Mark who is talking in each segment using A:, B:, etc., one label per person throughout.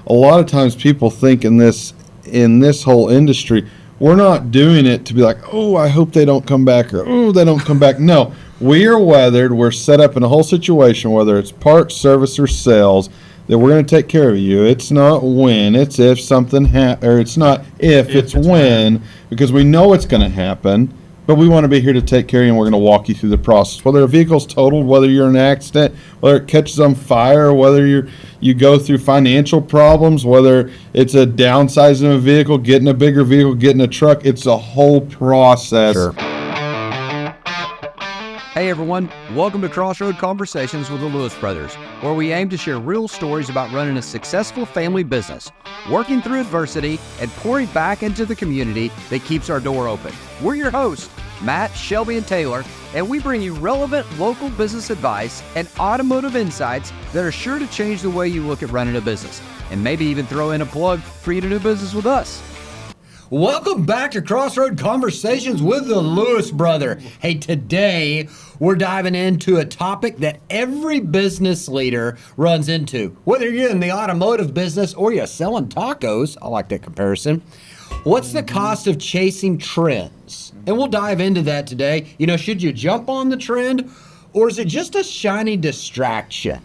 A: a lot of times people think in this whole industry, we're not doing it to be like, oh, I hope they don't come back, or oh, they don't come back. No, we are weathered. We're set up in a whole situation, whether it's parts, service, or sales, that we're going to take care of you. It's not when, it's if something or it's not if it's when, because we know it's going to happen. But we want to be here to take care of you, and we're going to walk you through the process. Whether a vehicle's totaled, whether you're in an accident, whether it catches on fire, whether you go through financial problems, whether it's a downsizing of a vehicle, getting a bigger vehicle, getting a truck, it's a whole process.
B: Sure. Hey everyone, welcome to Crossroad Conversations with the Lewis Brothers, where we aim to share real stories about running a successful family business, working through adversity, and pouring back into the community that keeps our door open. We're your hosts, Matt, Shelby, and Taylor, and we bring you relevant local business advice and automotive insights that are sure to change the way you look at running a business, and maybe even throw in a plug for you to do business with us.
C: Welcome back to Crossroad Conversations with the Lewis Brother. Hey, today we're diving into a topic that every business leader runs into. Whether you're in the automotive business or you're selling tacos, I like that comparison. What's the cost of chasing trends? And we'll dive into that today. You know, should you jump on the trend, or is it just a shiny distraction?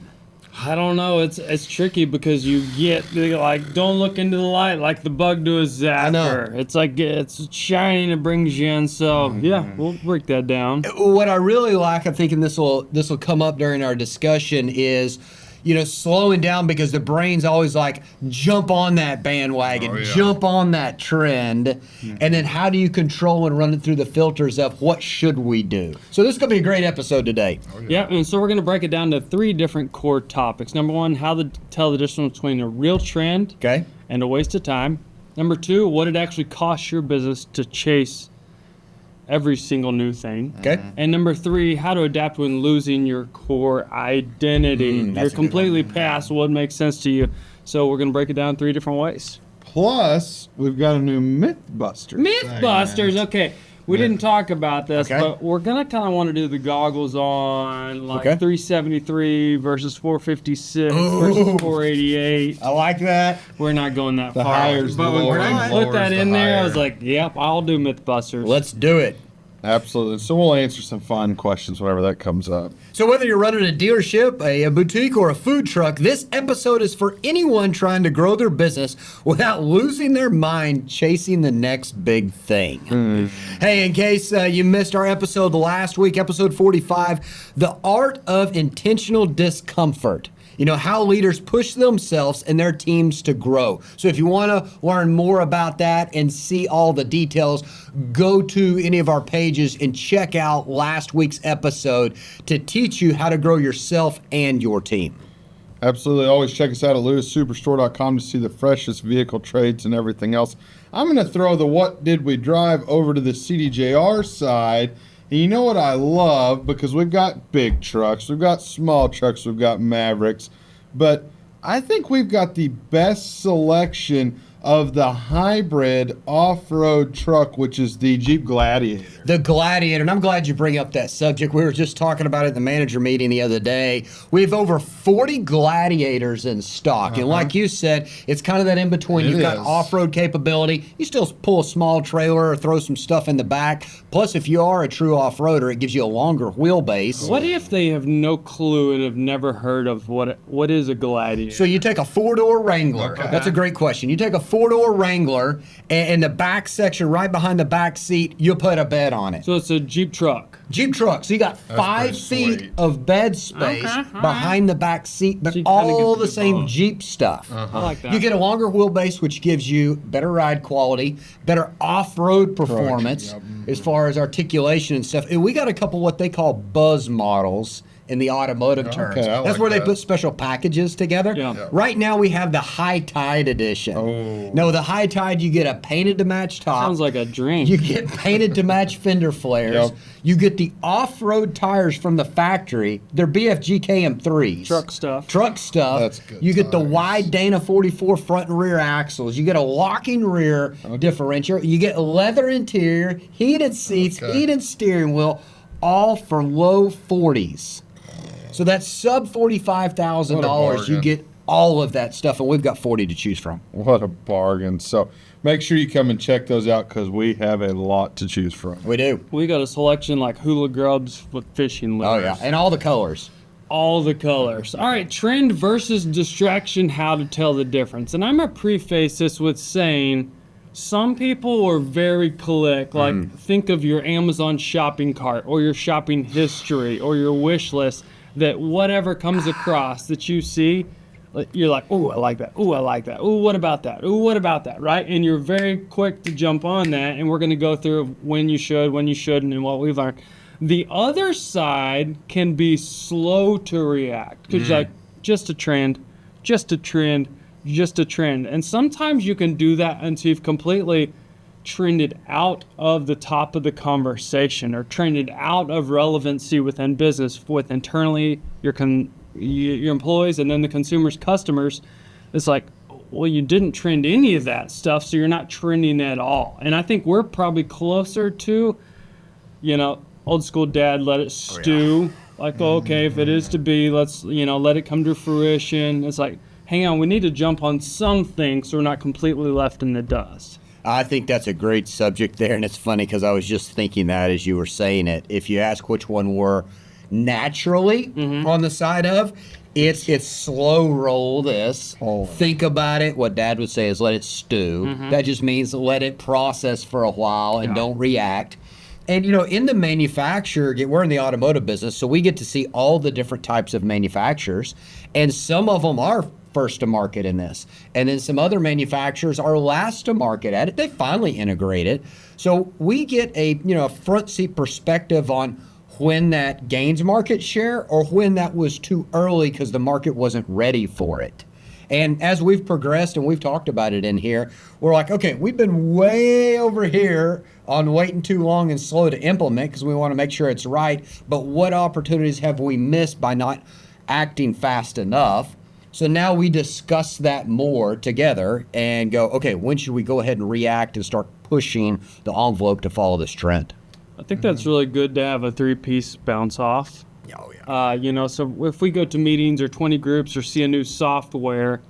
D: I don't know. It's tricky because you get like, don't look into the light like the bug to a zapper.
C: I know.
D: It's like it's shining, it brings you in. So yeah, we'll break that down.
C: What I really like, I'm thinking this will come up during our discussion, is, you know, slowing down, because the brain's always like, jump on that bandwagon, jump on that trend, and then how do you control and run it through the filters of what should we do? So this is going to be a great episode today.
D: Yeah, and so we're going to break it down to three different core topics. Number one, how to tell the difference between a real trend and a waste of time. Number two, what it actually costs your business to chase every single new thing. And number three, how to adapt when losing your core identity. You're completely past what makes sense to you. So we're going to break it down three different ways.
A: Plus, we've got a new Mythbusters.
D: Mythbusters, okay. We didn't talk about this, but we're going to kind of want to do the goggles on, like 373 versus 456 versus 488.
C: I like that.
D: We're not going that far.
A: Higher's
D: But
A: the
D: when
A: lower,
D: Greg put that in there, I was like, yep, I'll do Mythbusters.
C: Let's do it.
A: Absolutely. So we'll answer some fun questions whenever that comes up.
C: So whether you're running a dealership, a boutique, or a food truck, this episode is for anyone trying to grow their business without losing their mind chasing the next big thing. Hey, in case you missed our episode last week, episode 45, The Art of Intentional Discomfort. You know, how leaders push themselves and their teams to grow. So if you want to learn more about that and see all the details, go to any of our pages and check out last week's episode to teach you how to grow yourself and your team.
A: Absolutely. Always check us out at lewissuperstore.com to see the freshest vehicle trades and everything else. I'm going to throw the what did we drive over to the CDJR side. And you know what I love, because we've got big trucks, we've got small trucks, we've got Mavericks, but I think we've got the best selection of the hybrid off-road truck, which is the Jeep Gladiator.
C: The Gladiator, and I'm glad you bring up that subject. We were just talking about it at the manager meeting the other day. We have over 40 Gladiators in stock, and like you said, it's kind of that in-between. You've got off-road capability. You still pull a small trailer or throw some stuff in the back. Plus, if you are a true off-roader, it gives you a longer wheelbase.
D: What if they have no clue and have never heard of what is a Gladiator?
C: So you take a four-door Wrangler. That's a great question. You take a four-door Wrangler, and the back section right behind the back seat, you put a bed on it.
D: So it's a Jeep truck.
C: Jeep truck. So you got 5 feet of bed space behind the back seat, but all the same Jeep stuff.
D: I like that.
C: You get a longer wheelbase, which gives you better ride quality, better off-road performance as far as articulation and stuff. And we got a couple what they call buzz models in the automotive terms. That's where they put special packages together. Right now we have the High Tide edition. No, the High Tide, you get a painted to match top.
D: Sounds like a drink.
C: You get painted to match fender flares. You get the off-road tires from the factory. They're BFG KM3s.
D: Truck stuff.
A: That's good.
C: You get the wide Dana 44 front and rear axles. You get a locking rear differential. You get a leather interior, heated seats, heated steering wheel, all for low 40s. So that's sub $45,000. You get all of that stuff, and we've got 40 to choose from.
A: What a bargain. So make sure you come and check those out because we have a lot to choose from.
C: We do.
D: We got a selection like hula grubs with fishing lures.
C: Oh, yeah. And all the colors.
D: All the colors. All right, trend versus distraction, how to tell the difference. And I'm going to preface this with saying some people are very click. Like, think of your Amazon shopping cart or your shopping history or your wish list, that whatever comes across that you see, you're like, oh, I like that. Oh, I like that. Oh, what about that? Oh, what about that? Right? And you're very quick to jump on that. And we're going to go through when you should, when you shouldn't, and what we've learned. The other side can be slow to react because like, just a trend, just a trend, just a trend. And sometimes you can do that until you've completely trended out of the top of the conversation or trended out of relevancy within business with internally your employees and then the consumers, customers. It's like, well, you didn't trend any of that stuff, so you're not trending at all. And I think we're probably closer to, old school dad, let it stew. Like, okay, if it is to be, let's, let it come to fruition. It's like, hang on, we need to jump on something so we're not completely left in the dust.
C: I think that's a great subject there, and it's funny because I was just thinking that as you were saying it. If you ask which one we're naturally on the side of, it's slow roll this. Think about it. What Dad would say is let it stew. That just means let it process for a while and don't react. And, in the manufacturer, we're in the automotive business, so we get to see all the different types of manufacturers, and some of them are first to market in this. And then some other manufacturers are last to market at it. They finally integrate it. So we get a front seat perspective on when that gains market share or when that was too early because the market wasn't ready for it. And as we've progressed and we've talked about it in here, we're like, okay, we've been way over here on waiting too long and slow to implement because we want to make sure it's right. But what opportunities have we missed by not acting fast enough? So now we discuss that more together and go, okay, when should we go ahead and react and start pushing the envelope to follow this trend?
D: I think that's really good to have a three-piece bounce off.
C: Oh, yeah.
D: So if we go to meetings or 20 groups or see a new software,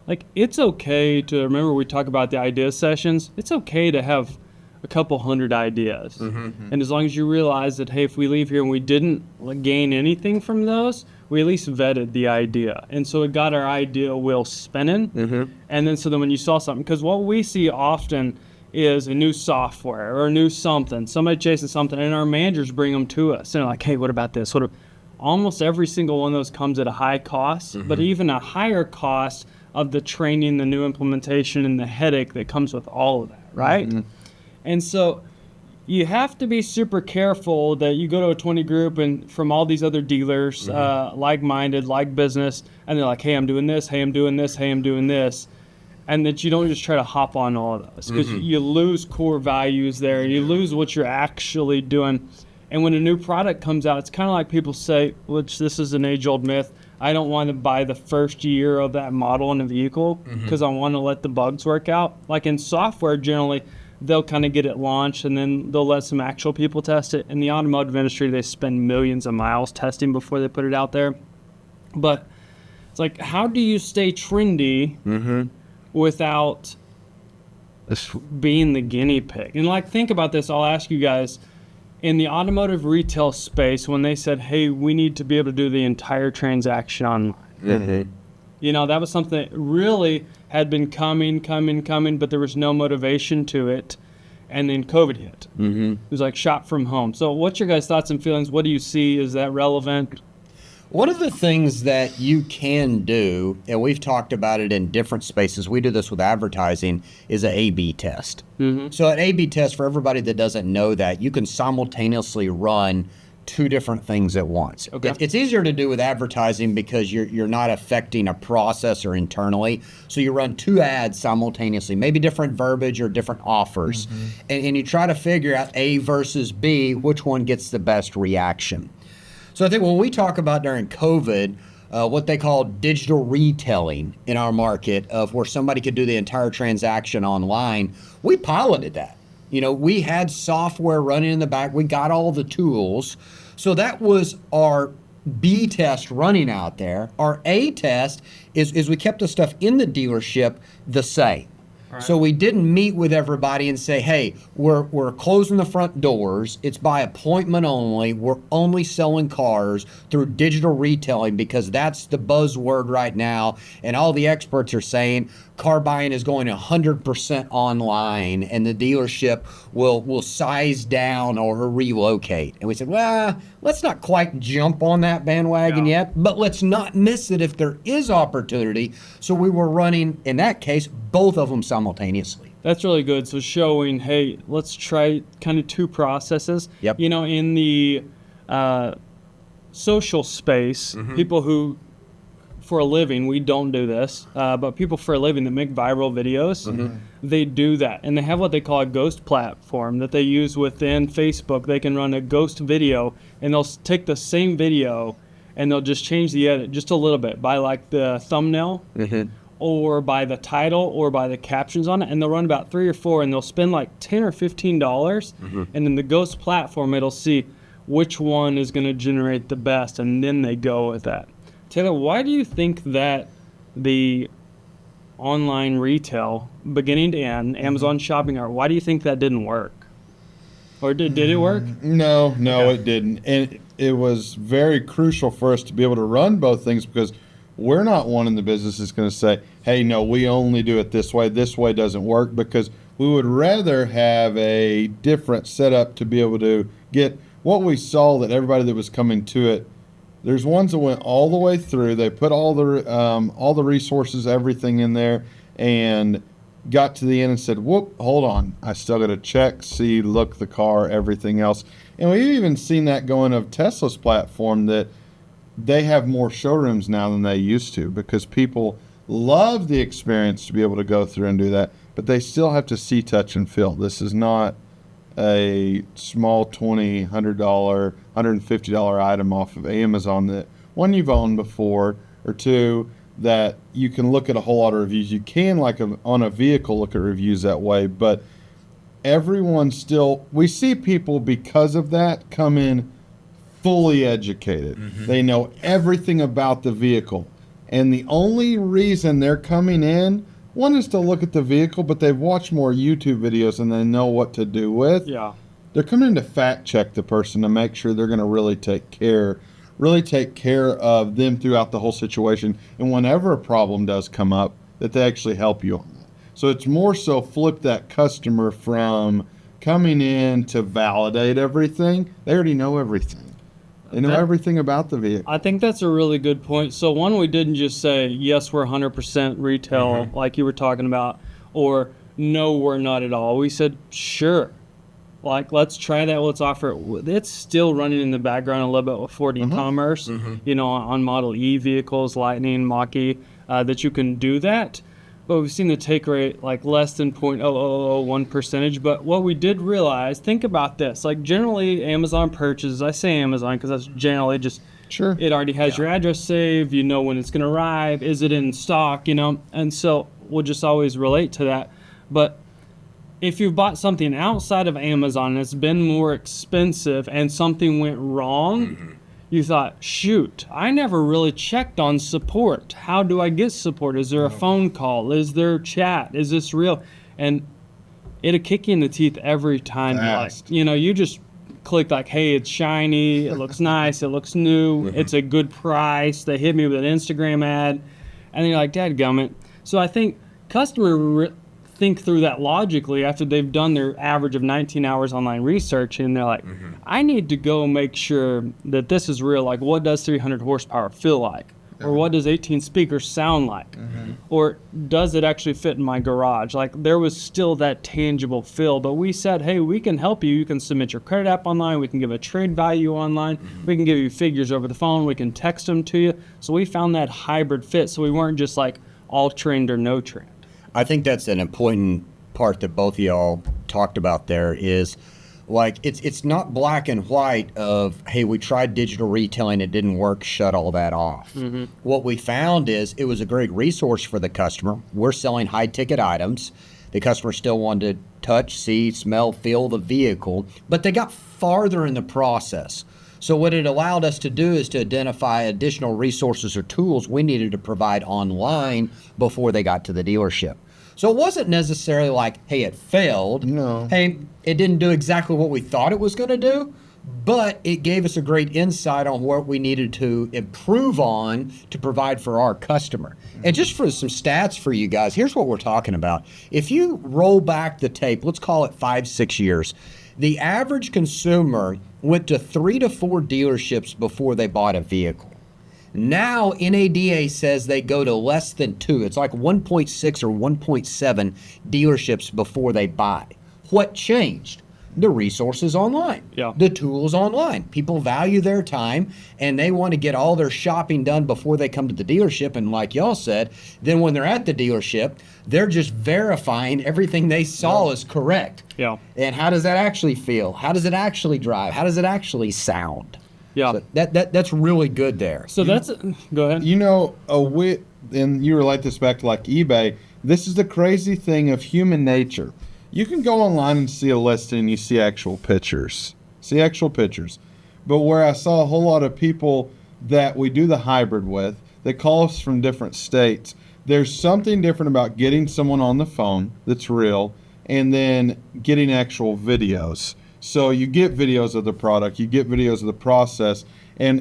D: like it's okay to, remember we talk about the idea sessions, it's okay to have a couple hundred ideas. And as long as you realize that, hey, if we leave here and we didn't gain anything from those, we at least vetted the idea. And so it got our idea wheel spinning. And then so then when you saw something, because what we see often is a new software or a new something, somebody chasing something, and our managers bring them to us. And they're like, hey, what about this? Almost every single one of those comes at a high cost, but even a higher cost of the training, the new implementation, and the headache that comes with all of that, right? And so you have to be super careful that you go to a 20 group and from all these other dealers, like-minded, like business, and they're like, hey, I'm doing this, hey, I'm doing this, hey, I'm doing this. And that you don't just try to hop on all of those because you lose core values there. You lose what you're actually doing. And when a new product comes out, it's kind of like people say, which this is an age-old myth, I don't want to buy the first year of that model in a vehicle because I want to let the bugs work out. Like in software, generally, they'll kind of get it launched and then they'll let some actual people test it. In the automotive industry, they spend millions of miles testing before they put it out there. But it's like, how do you stay trendy without being the guinea pig? And like, think about this. I'll ask you guys, in the automotive retail space, when they said, hey, we need to be able to do the entire transaction online, that was something that really had been coming, but there was no motivation to it. And then COVID hit. It was like shop from home. So what's your guys' thoughts and feelings? What do you see? Is that relevant?
C: One of the things that you can do, and we've talked about it in different spaces, we do this with advertising, is an A/B test. So an A/B test, for everybody that doesn't know that, you can simultaneously run two different things at once.
D: Okay.
C: It's easier to do with advertising because you're not affecting a process or internally. So you run two ads simultaneously, maybe different verbiage or different offers, and you try to figure out A versus B, which one gets the best reaction. So I think when we talk about during COVID, what they call digital retailing in our market of where somebody could do the entire transaction online, we piloted that. We had software running in the back. We got all the tools. So that was our B test running out there. Our A test is we kept the stuff in the dealership the same. Right. So we didn't meet with everybody and say, hey, we're closing the front doors. It's by appointment only. We're only selling cars through digital retailing because that's the buzzword right now. And all the experts are saying car buying is going 100% online and the dealership will size down or relocate. And we said, well, let's not quite jump on that bandwagon yet, but let's not miss it if there is opportunity. So we were running, in that case, both of them simultaneously.
D: That's really good. So showing, hey, let's try kind of two processes.
C: Yep.
D: You know, in the social space, people who, for a living, we don't do this, but people for a living that make viral videos, they do that. And they have what they call a ghost platform that they use within Facebook. They can run a ghost video, and they'll take the same video, and they'll just change the edit just a little bit by like the thumbnail. Or by the title or by the captions on it, and they'll run about 3 or 4, and they'll spend like $10 or $15, and then the ghost platform, it'll see which one is going to generate the best, and then they go with that. Taylor, why do you think that the online retail, beginning to end, Amazon shopping cart, why do you think that didn't work? Or did it work?
A: No, it didn't. And it was very crucial for us to be able to run both things because we're not one in the business that's going to say, hey, no, we only do it this way doesn't work, because we would rather have a different setup to be able to get what we saw that everybody that was coming to it. There's ones that went all the way through. They put all the resources, everything in there, and got to the end and said, whoop, hold on. I still got to check, see, look the car, everything else. And we've even seen that going of Tesla's platform that they have more showrooms now than they used to because people love the experience to be able to go through and do that, but they still have to see, touch, and feel. This is not a small $20, $100, $150 item off of Amazon that, one, you've owned before, or two, that you can look at a whole lot of reviews. You can, like on a vehicle, look at reviews that way, but everyone still, we see people because of that come in fully educated. They know everything about the vehicle. And the only reason they're coming in, one is to look at the vehicle, but they've watched more YouTube videos and they know what to do with.
D: Yeah.
A: They're coming in to fact check the person to make sure they're going to really take care of them throughout the whole situation. And whenever a problem does come up, that they actually help you on that. So it's more so flip that customer from coming in to validate everything. They already know everything. They know everything about the vehicle.
D: I think that's a really good point. So one, we didn't just say, yes, we're 100% retail, like you were talking about, or no, we're not at all. We said, sure. Like, let's try that. Let's offer it. It's still running in the background a little bit with Ford e-commerce, you know, on Model E vehicles, Lightning, Mach-E, that you can do that. But we've seen the take rate like less than 0.0001%. But what we did realize, think about this, like generally Amazon purchases, I say Amazon because that's generally just, it already has your address saved, you know when it's going to arrive, is it in stock, you know, and so we'll just always relate to that. But if you bought something outside of Amazon and it's been more expensive and something went wrong, you thought, shoot, I never really checked on support. How do I get support? Is there a phone call? Is there chat? Is this real? And it'll kick you in the teeth every time. Like, you know, you just click like, hey, it's shiny, it looks nice, it looks new, it's a good price. They hit me with an Instagram ad, and you're like, dadgummit. So I think customers think through that logically after they've done their average of 19 hours online research, and they're like, I need to go make sure that this is real. Like, what does 300 horsepower feel like? Or what does 18 speakers sound like? Or does it actually fit in my garage? Like, there was still that tangible feel, but we said, hey, we can help you. You can submit your credit app online. We can give a trade value online. We can give you figures over the phone. We can text them to you. So we found that hybrid fit, so we weren't just like all trend or no trend.
C: I think that's an important part that both of y'all talked about there is, like, it's not black and white of, hey, we tried digital retailing, it didn't work, shut all that off. What we found is it was a great resource for the customer. We're selling high-ticket items. The customer still wanted to touch, see, smell, feel the vehicle, but they got farther in the process. So what it allowed us to do is to identify additional resources or tools we needed to provide online before they got to the dealership. So it wasn't necessarily like, hey, it failed.
A: No.
C: Hey, it didn't do exactly what we thought it was going to do, but it gave us a great insight on what we needed to improve on to provide for our customer. And just for some stats for you guys, here's what we're talking about. If you roll back the tape, let's call it 5-6 years, the average consumer went to 3 to 4 dealerships before they bought a vehicle. Now, NADA says they go to less than 2. It's like 1.6 or 1.7 dealerships before they buy. What changed? The resources online, the tools online. People value their time and they want to get all their shopping done before they come to the dealership. And like y'all said, then when they're at the dealership, they're just verifying everything they saw is correct.
D: Yeah.
C: And how does that actually feel? How does it actually drive? How does it actually sound?
D: Yeah.
C: So that's really good there.
D: So go ahead.
A: You know, and you relate this back to like eBay. This is the crazy thing of human nature. You can go online and see a listing and you see actual pictures. But where I saw a whole lot of people that we do the hybrid with, that call us from different states, there's something different about getting someone on the phone that's real and then getting actual videos. So you get videos of the product, you get videos of the process, and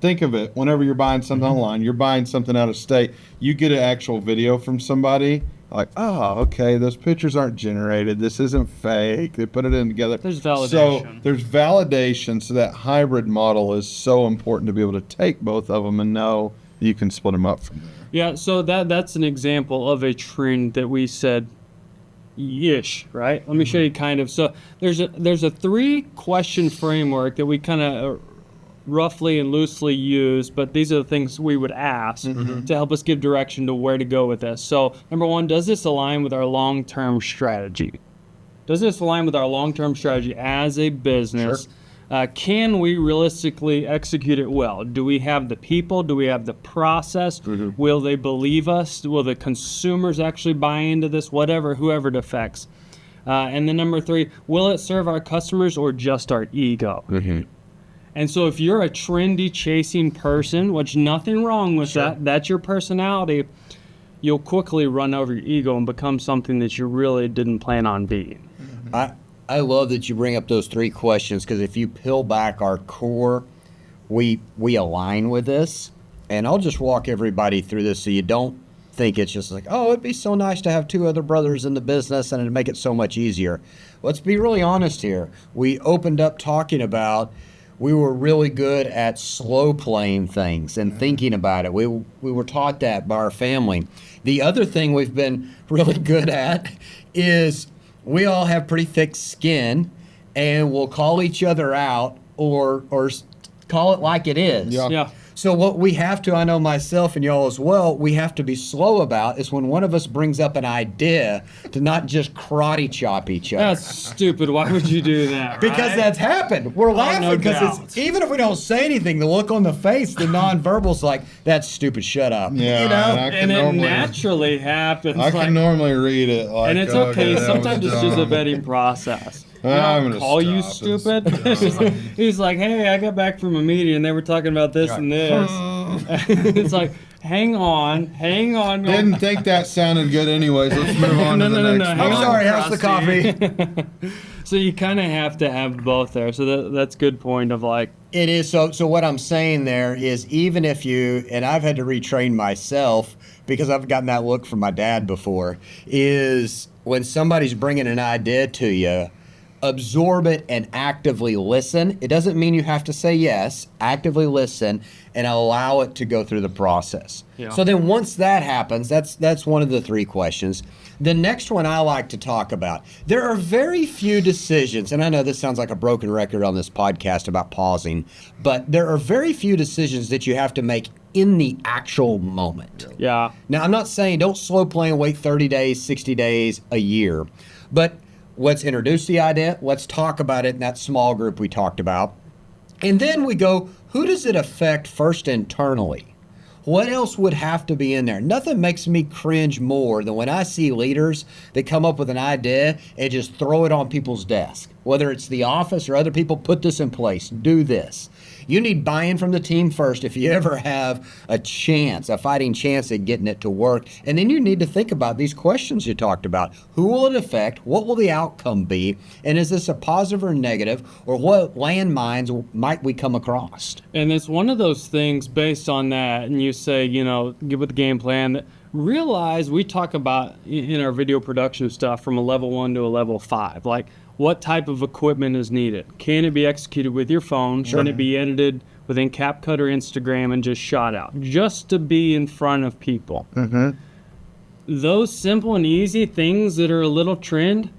A: think of it, whenever you're buying something online, you're buying something out of state, you get an actual video from somebody, like, oh, okay, those pictures aren't generated. This isn't fake. They put it in together.
D: There's validation.
A: So there's validation. So that hybrid model is so important to be able to take both of them and know you can split them up from there.
D: Yeah, so that's an example of a trend that we said, ish, right? Let me show you kind of. So there's a 3-question framework that we kind of roughly and loosely use, but these are the things we would ask to help us give direction to where to go with this. So number 1, does this align with our long-term strategy? Does this align with our long-term strategy as a business? Sure. Can we realistically execute it well? Do we have the people? Do we have the process? Will they believe us? Will the consumers actually buy into this? Whoever it affects. And then number 3, will it serve our customers or just our ego? And so if you're a trendy chasing person, which nothing wrong with that's your personality, you'll quickly run over your ego and become something that you really didn't plan on being.
C: I love that you bring up those 3 questions, because if you peel back our core, we align with this. And I'll just walk everybody through this so you don't think it's just like, oh, it'd be so nice to have 2 other brothers in the business and it'd make it so much easier. Let's be really honest here. We opened up talking about we were really good at slow playing things and thinking about it. We were taught that by our family. The other thing we've been really good at is we all have pretty thick skin, and we'll call each other out or call it like it is.
D: Yeah.
C: So what we have to, I know myself and y'all as well, we have to be slow about is when one of us brings up an idea to not just karate chop each other.
D: That's stupid. Why would you do that?
C: Because that's happened. We're laughing because even if we don't say anything, the look on the face, the nonverbal's like, that's stupid, shut up.
A: Yeah,
C: you know?
D: And it naturally happens.
A: I can normally read it. Like,
D: and it's okay. Sometimes it's just a vetting process.
A: I'm gonna
D: call you stupid. He's like, hey, I got back from a meeting and they were talking about this and this. It's like, hang on.
A: Didn't think that sounded good anyways. Let's move on to the next one.
C: I'm sorry, how's the coffee?
D: So you kind of have to have both there. So that's a good point of like.
C: It is. So what I'm saying there is, even if you, and I've had to retrain myself because I've gotten that look from my dad before, is when somebody's bringing an idea to you, absorb it and actively listen. It doesn't mean you have to say yes. Actively listen and allow it to go through the process.
D: Yeah.
C: So then once that happens, that's one of the 3 questions. The next one I like to talk about. There are very few decisions, and I know this sounds like a broken record on this podcast about pausing, but there are very few decisions that you have to make in the actual moment.
D: Yeah.
C: Now, I'm not saying don't slow play and wait 30 days, 60 days, a year, but let's introduce the idea. Let's talk about it in that small group we talked about. And then we go, who does it affect first internally? What else would have to be in there? Nothing makes me cringe more than when I see leaders that come up with an idea and just throw it on people's desk. whether it's the office or other people, put this in place, do this. You need buy-in from the team first if you ever have a chance, a fighting chance at getting it to work. And then you need to think about these questions you talked about. Who will it affect? What will the outcome be? And is this a positive or negative? Or what landmines might we come across?
D: And it's one of those things based on that, and you say, give it the game plan. That realize we talk about in our video production stuff from a level 1 to a level 5. Like, what type of equipment is needed? Can it be executed with your phone?
C: Sure.
D: Can it be edited within CapCut or Instagram and just shot out? Just to be in front of people.
A: Mm-hmm.
D: Those simple and easy things that are a little trend,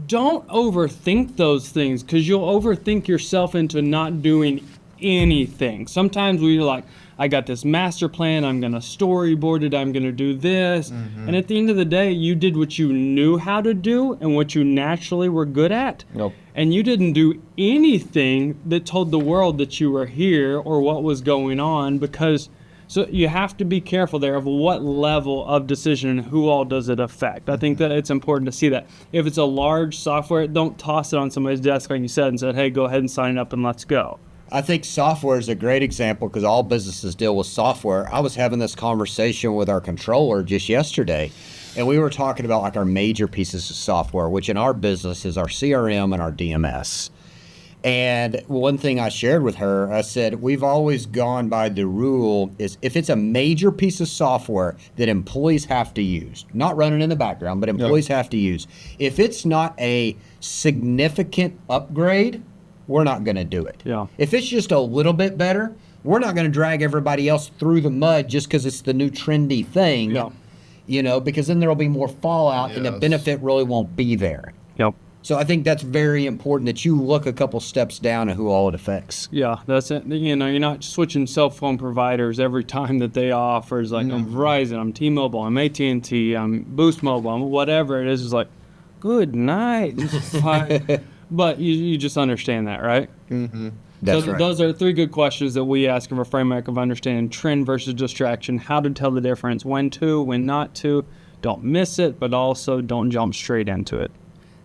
D: don't overthink those things, because you'll overthink yourself into not doing anything. Sometimes we're like, I got this master plan, I'm going to storyboard it, I'm going to do this. Mm-hmm. And at the end of the day, you did what you knew how to do and what you naturally were good at.
C: Nope.
D: And you didn't do anything that told the world that you were here or what was going on, because so you have to be careful there of what level of decision and who all does it affect. I think that it's important to see that. If it's a large software, don't toss it on somebody's desk like you said and said, hey, go ahead and sign up and let's go.
C: I think software is a great example because all businesses deal with software. I was having this conversation with our controller just yesterday, and we were talking about like our major pieces of software, which in our business is our CRM and our DMS. And one thing I shared with her, I said, we've always gone by the rule is if it's a major piece of software that employees have to use, not running in the background, but employees have to use, if it's not a significant upgrade, we're not going to do it.
D: Yeah.
C: If it's just a little bit better, we're not going to drag everybody else through the mud just because it's the new trendy thing.
D: Yeah.
C: Because then there'll be more fallout and the benefit really won't be there.
D: Yep.
C: So I think that's very important that you look a couple steps down at who all it affects.
D: Yeah, that's it. You're not switching cell phone providers every time that they offer. It's like, I'm Verizon, I'm T-Mobile, I'm AT&T, I'm Boost Mobile, I'm whatever it is. It's like, good night. But you just understand that, right?
A: Mm-hmm.
C: That's
D: so
C: right.
D: Those are 3 good questions that we ask of a framework of understanding trend versus distraction, how to tell the difference, when to, when not to. Don't miss it, but also don't jump straight into it.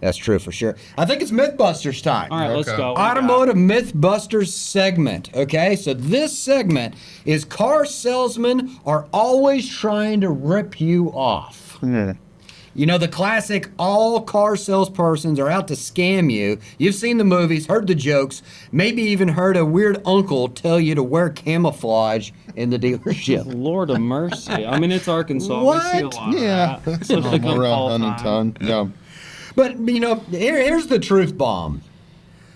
C: That's true for sure. I think it's Mythbusters time.
D: All right, let's go.
C: Automotive Mythbusters segment. Okay, so this segment is car salesmen are always trying to rip you off. The classic all car salespersons are out to scam you. You've seen the movies, heard the jokes, maybe even heard a weird uncle tell you to wear camouflage in the dealership.
D: Lord of mercy. I mean, it's Arkansas.
C: What?
D: We see a lot
A: Yeah.
D: of that. Especially come fall
A: Around
D: time.
A: Huntington. Yeah.
C: But, here's the truth bomb.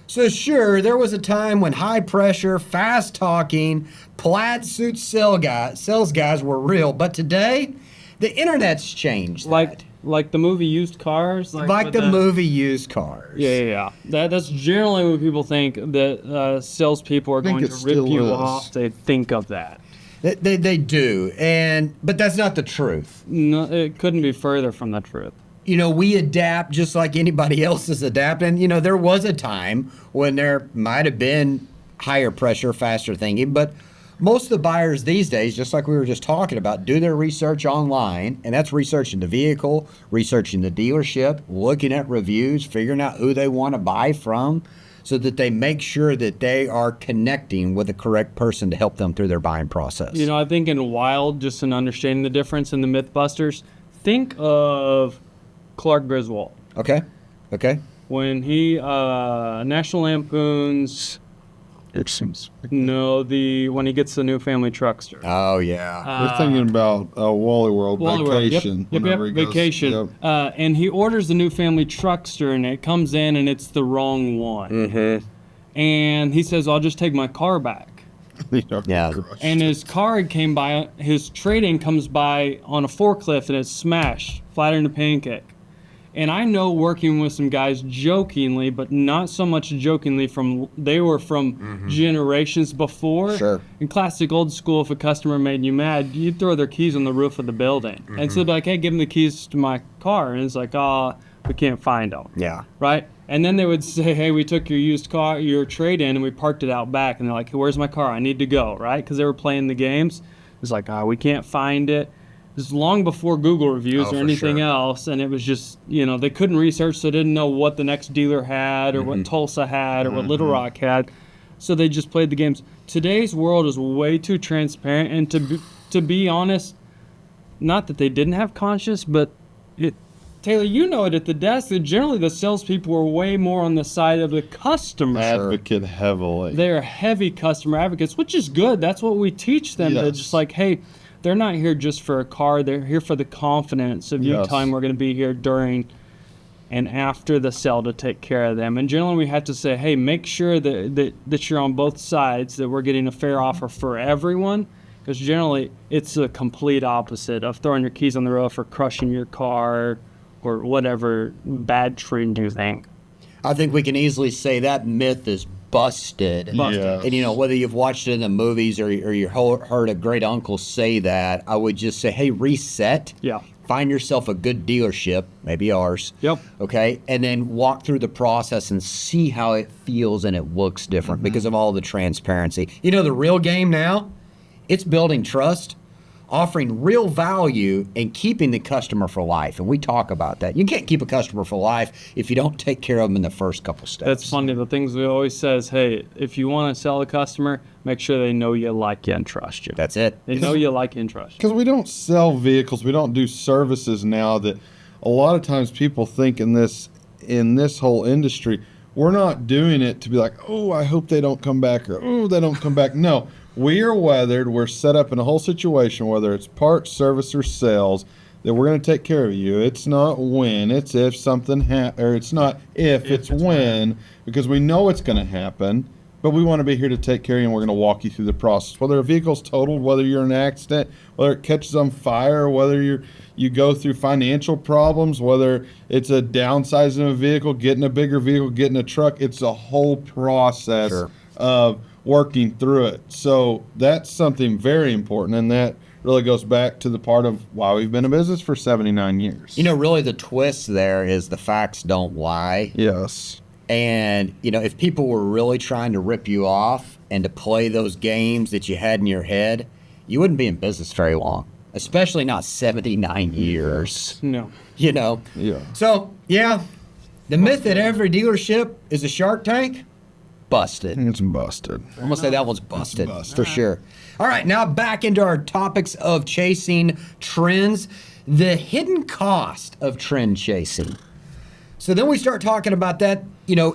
C: So sure, there was a time when high pressure, fast talking, plaid suit sales guys were real. But today, the internet's changed that.
D: Like the movie Used Cars?
C: Like the movie Used Cars.
D: Yeah. That's generally what people think, that salespeople are going to rip
A: still
D: you
A: is.
D: off. They think of that.
C: They do, but that's not the truth.
D: No, it couldn't be further from the truth.
C: We adapt just like anybody else is adapting. There was a time when there might have been higher pressure, faster thinking, but most of the buyers these days, just like we were just talking about, do their research online, and that's researching the vehicle, researching the dealership, looking at reviews, figuring out who they want to buy from, so that they make sure that they are connecting with the correct person to help them through their buying process.
D: I think in Wild, just in understanding the difference in the Mythbusters, think of Clark Griswold.
C: Okay.
D: When he, National Lampoon's, when he gets the new family truckster.
C: Oh, yeah.
A: We're thinking about Wally World Vacation.
D: Yep,
A: whenever he goes-
D: Vacation.
A: Yep.
D: And he orders the new family truckster, and it comes in, and it's the wrong one.
C: Mm-hmm.
D: And he says, I'll just take my car back.
C: Yeah.
D: And his car came by, his trade-in comes by on a forklift, and it's smashed, flatter than a pancake. And I know working with some guys jokingly, but not so much jokingly they were from generations before.
C: Sure.
D: In classic old school, if a customer made you mad, you'd throw their keys on the roof of the building. And so they'd be like, hey, give them the keys to my car. And it's like, we can't find them.
C: Yeah.
D: Right? And then they would say, hey, we took your used car, your trade-in, and we parked it out back. And they're like, hey, where's my car? I need to go, right? Because they were playing the games. It's like, we can't find it. was long before Google reviews
C: Oh,
D: or
C: for
D: anything
C: sure.
D: else, and it was just, they couldn't research, so they didn't know what the next dealer had or what Tulsa had or what Little Rock had, so they just played the games. Today's world is way too transparent, and to be honest, not that they didn't have conscience, but Taylor, you know it at the desk that generally the salespeople are way more on the side of the customer.
A: Advocate heavily.
D: They're heavy customer advocates, which is good. That's what we teach them.
A: Yes.
D: They're just like, hey, they're not here just for a car. They're here for the confidence of you
A: Yes.
D: telling we're going to be here during and after the sale to take care of them. And generally we have to say, hey, make sure that you're on both sides, that we're getting a fair offer for everyone. Because generally it's the complete opposite of throwing your keys on the roof or crushing your car or whatever bad trend you think.
C: I think we can easily say that myth is busted.
A: Yes.
C: And, whether you've watched it in the movies or you heard a great uncle say that, I would just say, hey, reset.
D: Yeah.
C: Find yourself a good dealership, maybe ours.
D: Yep.
C: Okay. And then walk through the process and see how it feels and it looks different because of all the transparency. The real game now, it's building trust, offering real value, and keeping the customer for life. And we talk about that. You can't keep a customer for life if you don't take care of them in the first couple steps.
D: That's funny. The things we always says, hey, if you want to sell a customer, make sure they know you, like you, and trust you.
C: That's it.
D: They know you, like you, and trust you.
A: Because we don't sell vehicles, we don't do services now that a lot of times people think in this whole industry, we're not doing it to be like, oh, I hope they don't come back, or oh, they don't come back. No, we are weathered. We're set up in a whole situation, whether it's parts, service, or sales, that we're going to take care of you. It's not when, it's if something or it's not if, it's when, because we know it's going to happen. But we want to be here to take care of you, and we're going to walk you through the process. Whether a vehicle's totaled, whether you're in an accident, whether it catches on fire, whether you go through financial problems, whether it's a downsizing of a vehicle, getting a bigger vehicle, getting a truck, it's a whole process of working through it. So that's something very important, and that really goes back to the part of why we've been in business for 79 years.
C: Really the twist there is the facts don't lie.
A: Yes.
C: And, if people were really trying to rip you off and to play those games that you had in your head, you wouldn't be in business very long, especially not 79 years.
D: No.
A: Yeah.
C: So, the myth that every dealership is a Shark Tank, busted.
A: It's busted.
C: I'm going to say that one's busted,
A: busted.
C: for sure. All right, now back into our topics of chasing trends, the hidden cost of trend chasing. So then we start talking about that.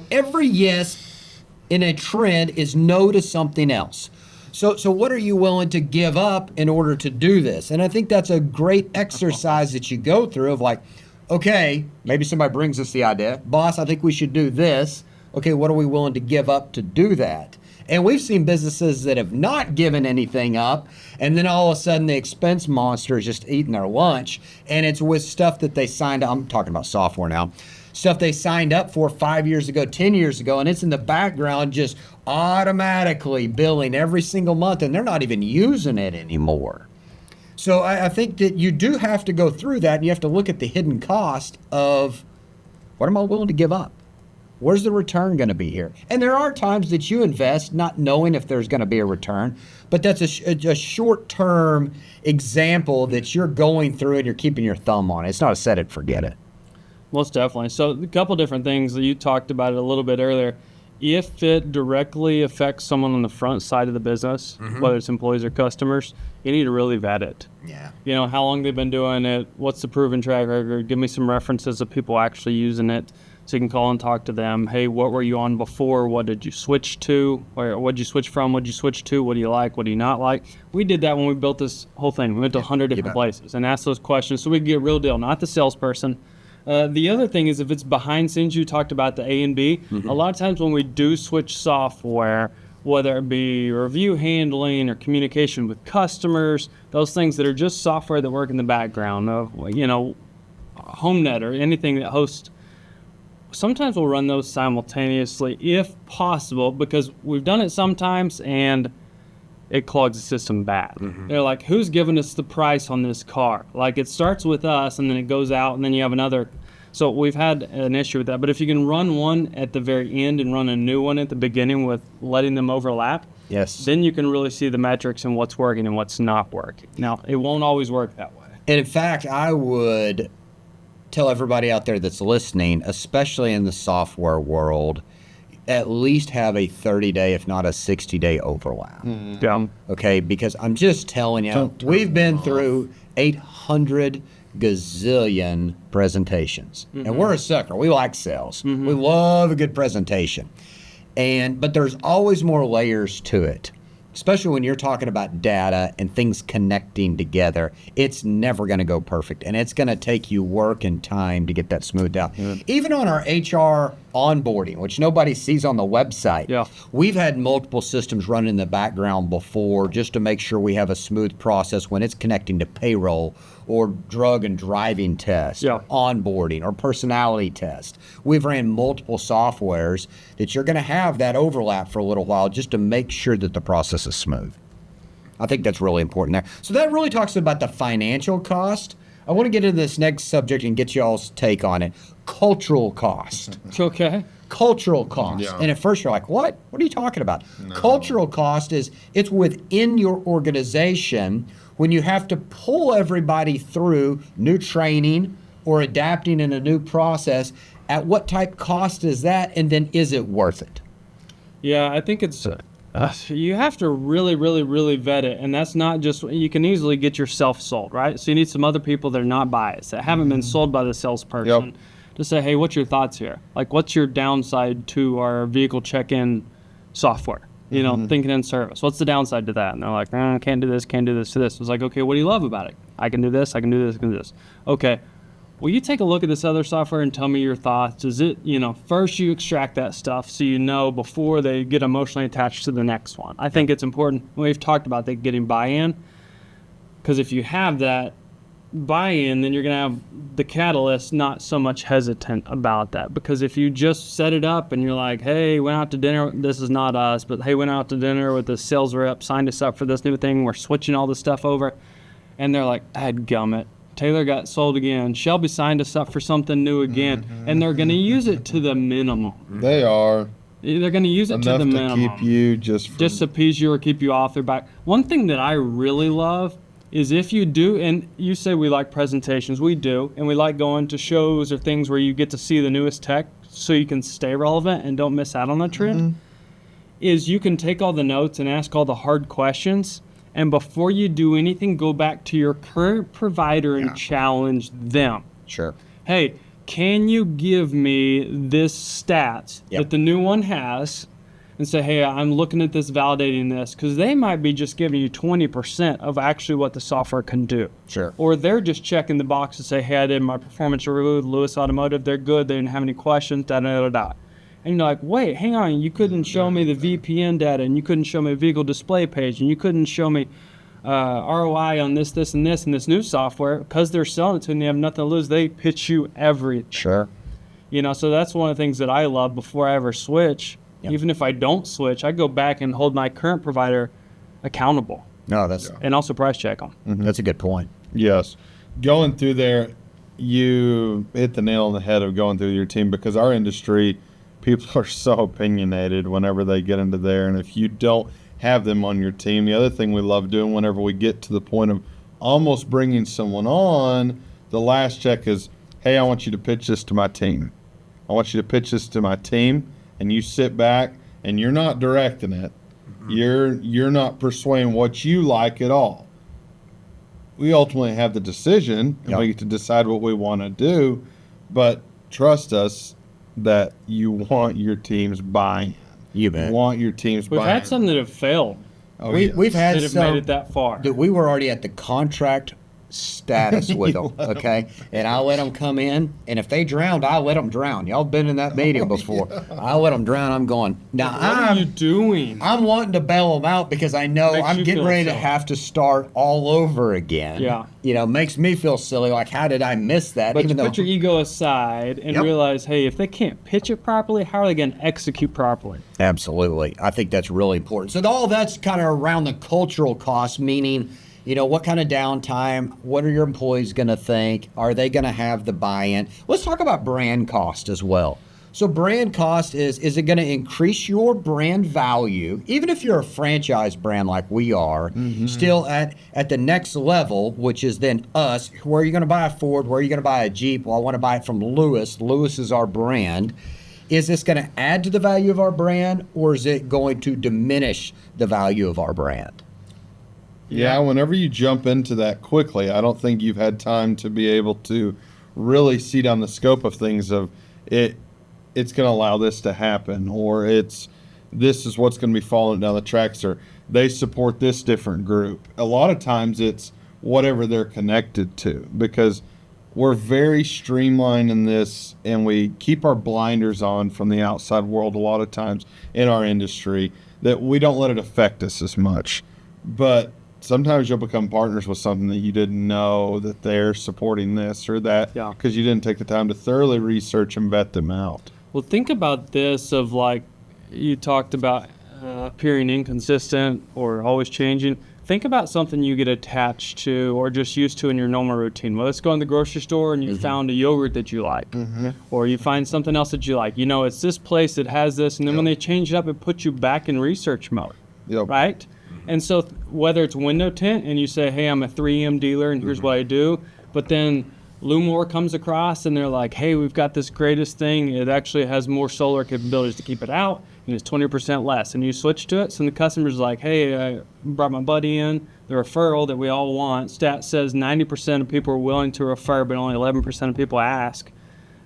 C: Every yes in a trend is no to something else. So what are you willing to give up in order to do this? And I think that's a great exercise that you go through of like, okay, maybe somebody brings us the idea. Boss, I think we should do this. Okay, what are we willing to give up to do that? And we've seen businesses that have not given anything up, and then all of a sudden the expense monster is just eating their lunch, and it's with stuff that they signed up. I'm talking about software now. Stuff they signed up for 5 years ago, 10 years ago, and it's in the background just automatically billing every single month, and they're not even using it anymore. So I think that you do have to go through that, and you have to look at the hidden cost of what am I willing to give up? Where's the return going to be here? And there are times that you invest not knowing if there's going to be a return, but that's a short-term example that you're going through and you're keeping your thumb on it. It's not a set it, forget it.
D: Most definitely. So a couple different things that you talked about it a little bit earlier. If it directly affects someone on the front side of the business, whether it's employees or customers, you need to really vet it.
C: Yeah.
D: How long they've been doing it, what's the proven track record, give me some references of people actually using it so you can call and talk to them. Hey, what were you on before? What did you switch to? Or what did you switch from? What did you switch to? What do you like? What do you not like? We did that when we built this whole thing. We went to 100 different places and asked those questions so we could get a real deal, not the salesperson. The other thing is if it's behind scenes, you talked about the A and B. A lot of times when we do switch software, whether it be review handling or communication with customers, those things that are just software that work in the background of, HomeNet or anything that hosts, sometimes we'll run those simultaneously if possible because we've done it sometimes and it clogs the system bad. They're like, who's giving us the price on this car? Like it starts with us and then it goes out and then you have another. So we've had an issue with that. But if you can run one at the very end and run a new one at the beginning with letting them overlap,
C: Yes.
D: then you can really see the metrics and what's working and what's not working. Now, it won't always work that way.
C: And in fact, I would tell everybody out there that's listening, especially in the software world, at least have a 30-day, if not a 60-day overlap.
D: Yeah.
C: Okay, because I'm just telling you, we've been through 800 gazillion presentations. And we're a sucker. We like sales. We love a good presentation. But there's always more layers to it. Especially when you're talking about data and things connecting together, it's never going to go perfect. And it's going to take you work and time to get that smoothed out. Even on our HR onboarding, which nobody sees on the website, we've had multiple systems run in the background before just to make sure we have a smooth process when it's connecting to payroll or drug and driving test, onboarding, or personality test. We've ran multiple softwares that you're going to have that overlap for a little while just to make sure that the process is smooth. I think that's really important there. So that really talks about the financial cost. I want to get into this next subject and get y'all's take on it. Cultural cost.
D: Okay.
C: Cultural cost.
A: Yeah.
C: And at first you're like, what? What are you talking about? No. Cultural cost is it's within your organization when you have to pull everybody through new training or adapting in a new process. At what type cost is that? And then is it worth it?
D: Yeah, I think it's you have to really, really, really vet it. And that's not just, you can easily get yourself sold, right? So you need some other people that are not biased, that haven't been sold by the salesperson to say, hey, what's your thoughts here? Like, what's your downside to our vehicle check-in software? You know, thinking in service. What's the downside to that? And they're like, can't do this, can't do this to this. It's like, okay, what do you love about it? I can do this, I can do this, I can do this. Okay, well, you take a look at this other software and tell me your thoughts. Is it, first you extract that stuff so you know before they get emotionally attached to the next one. I think it's important. We've talked about that getting buy-in, because if you have that buy-in, then you're going to have the catalyst not so much hesitant about that. Because if you just set it up and you're like, hey, went out to dinner, this is not us, but hey, went out to dinner with the sales rep, signed us up for this new thing, we're switching all this stuff over, and they're like, dadgummit, Taylor got sold again, Shelby signed us up for something new again, and they're going to use it to the minimum.
A: They are.
D: They're going to use it to the minimum.
A: Enough to keep you just
D: appease you or keep you off their back. One thing that I really love is if you do, and you say we like presentations, we do, and we like going to shows or things where you get to see the newest tech so you can stay relevant and don't miss out on the trend, is you can take all the notes and ask all the hard questions, and before you do anything, go back to your current provider and challenge them.
C: Sure.
D: Hey, can you give me this stats that the new one has? And say, hey, I'm looking at this, validating this, because they might be just giving you 20% of actually what the software can do.
C: Sure.
D: Or they're just checking the box to say, hey, I did my performance review with Lewis Automotive. They're good. They didn't have any questions, da-da-da-da. And you're like, wait, hang on. You couldn't show me the VPN data, and you couldn't show me a vehicle display page, and you couldn't show me ROI on this, this, and this, and this new software. Because they're selling it to you and they have nothing to lose, they pitch you everything.
C: Sure.
D: So that's one of the things that I love before I ever switch. Even if I don't switch, I go back and hold my current provider accountable.
C: No, that's
D: and also price check them.
C: That's a good point.
A: Yes. Going through there, you hit the nail on the head of going through your team, because our industry, people are so opinionated whenever they get into there. And if you don't have them on your team, the other thing we love doing whenever we get to the point of almost bringing someone on, the last check is, hey, I want you to pitch this to my team. I want you to pitch this to my team. And you sit back and you're not directing it. You're not persuading what you like at all. We ultimately have the decision, and we get to decide what we want to do. But trust us that you want your team's buy-in.
C: You bet.
A: You want your team's
D: We've
A: buy-in.
D: had some that have failed.
C: We've had
D: that have
C: some
D: made it that far.
C: that we were already at the contract status with them, okay? And I let them come in, and if they drowned, I let them drown. Y'all been in that meeting before. I let them drown. I'm going, now
D: what are you doing?
C: I'm wanting to bail them out because I know
D: Makes
C: I'm
D: you
C: getting
D: feel
C: ready to
D: silly.
C: have to start all over again.
D: Yeah.
C: Makes me feel silly. Like, how did I miss that?
D: But
C: Even
D: you
C: though
D: put your ego aside and realize, hey, if they can't pitch it properly, how are they going to execute properly?
C: Absolutely. I think that's really important. So all that's kind of around the cultural cost, meaning, what kind of downtime? What are your employees going to think? Are they going to have the buy-in? Let's talk about brand cost as well. So brand cost is it going to increase your brand value, even if you're a franchise brand like we are, still at the next level, which is then us. Where are you going to buy a Ford? Where are you going to buy a Jeep? Well, I want to buy it from Lewis. Lewis is our brand. Is this going to add to the value of our brand, or is it going to diminish the value of our brand?
A: Yeah, whenever you jump into that quickly, I don't think you've had time to be able to really see down the scope of things of it. It's going to allow this to happen, or this is what's going to be falling down the tracks, or they support this different group. A lot of times it's whatever they're connected to, because we're very streamlined in this, and we keep our blinders on from the outside world a lot of times in our industry, that we don't let it affect us as much. But sometimes you'll become partners with something that you didn't know that they're supporting this or that, because you didn't take the time to thoroughly research and vet them out.
D: Well, think about this of like you talked about appearing inconsistent or always changing. Think about something you get attached to or just used to in your normal routine. Well, let's go in the grocery store and you found a yogurt that you like, or you find something else that you like. You know, it's this place that has this, and then when they change it up, it puts you back in research mode, right? And so whether it's window tint and you say, hey, I'm a 3M dealer and here's what I do, but then Lumore comes across and they're like, hey, we've got this greatest thing. It actually has more solar capabilities to keep it out, and it's 20% less. And you switch to it. So the customer's like, hey, I brought my buddy in, the referral that we all want. Stat says 90% of people are willing to refer, but only 11% of people ask.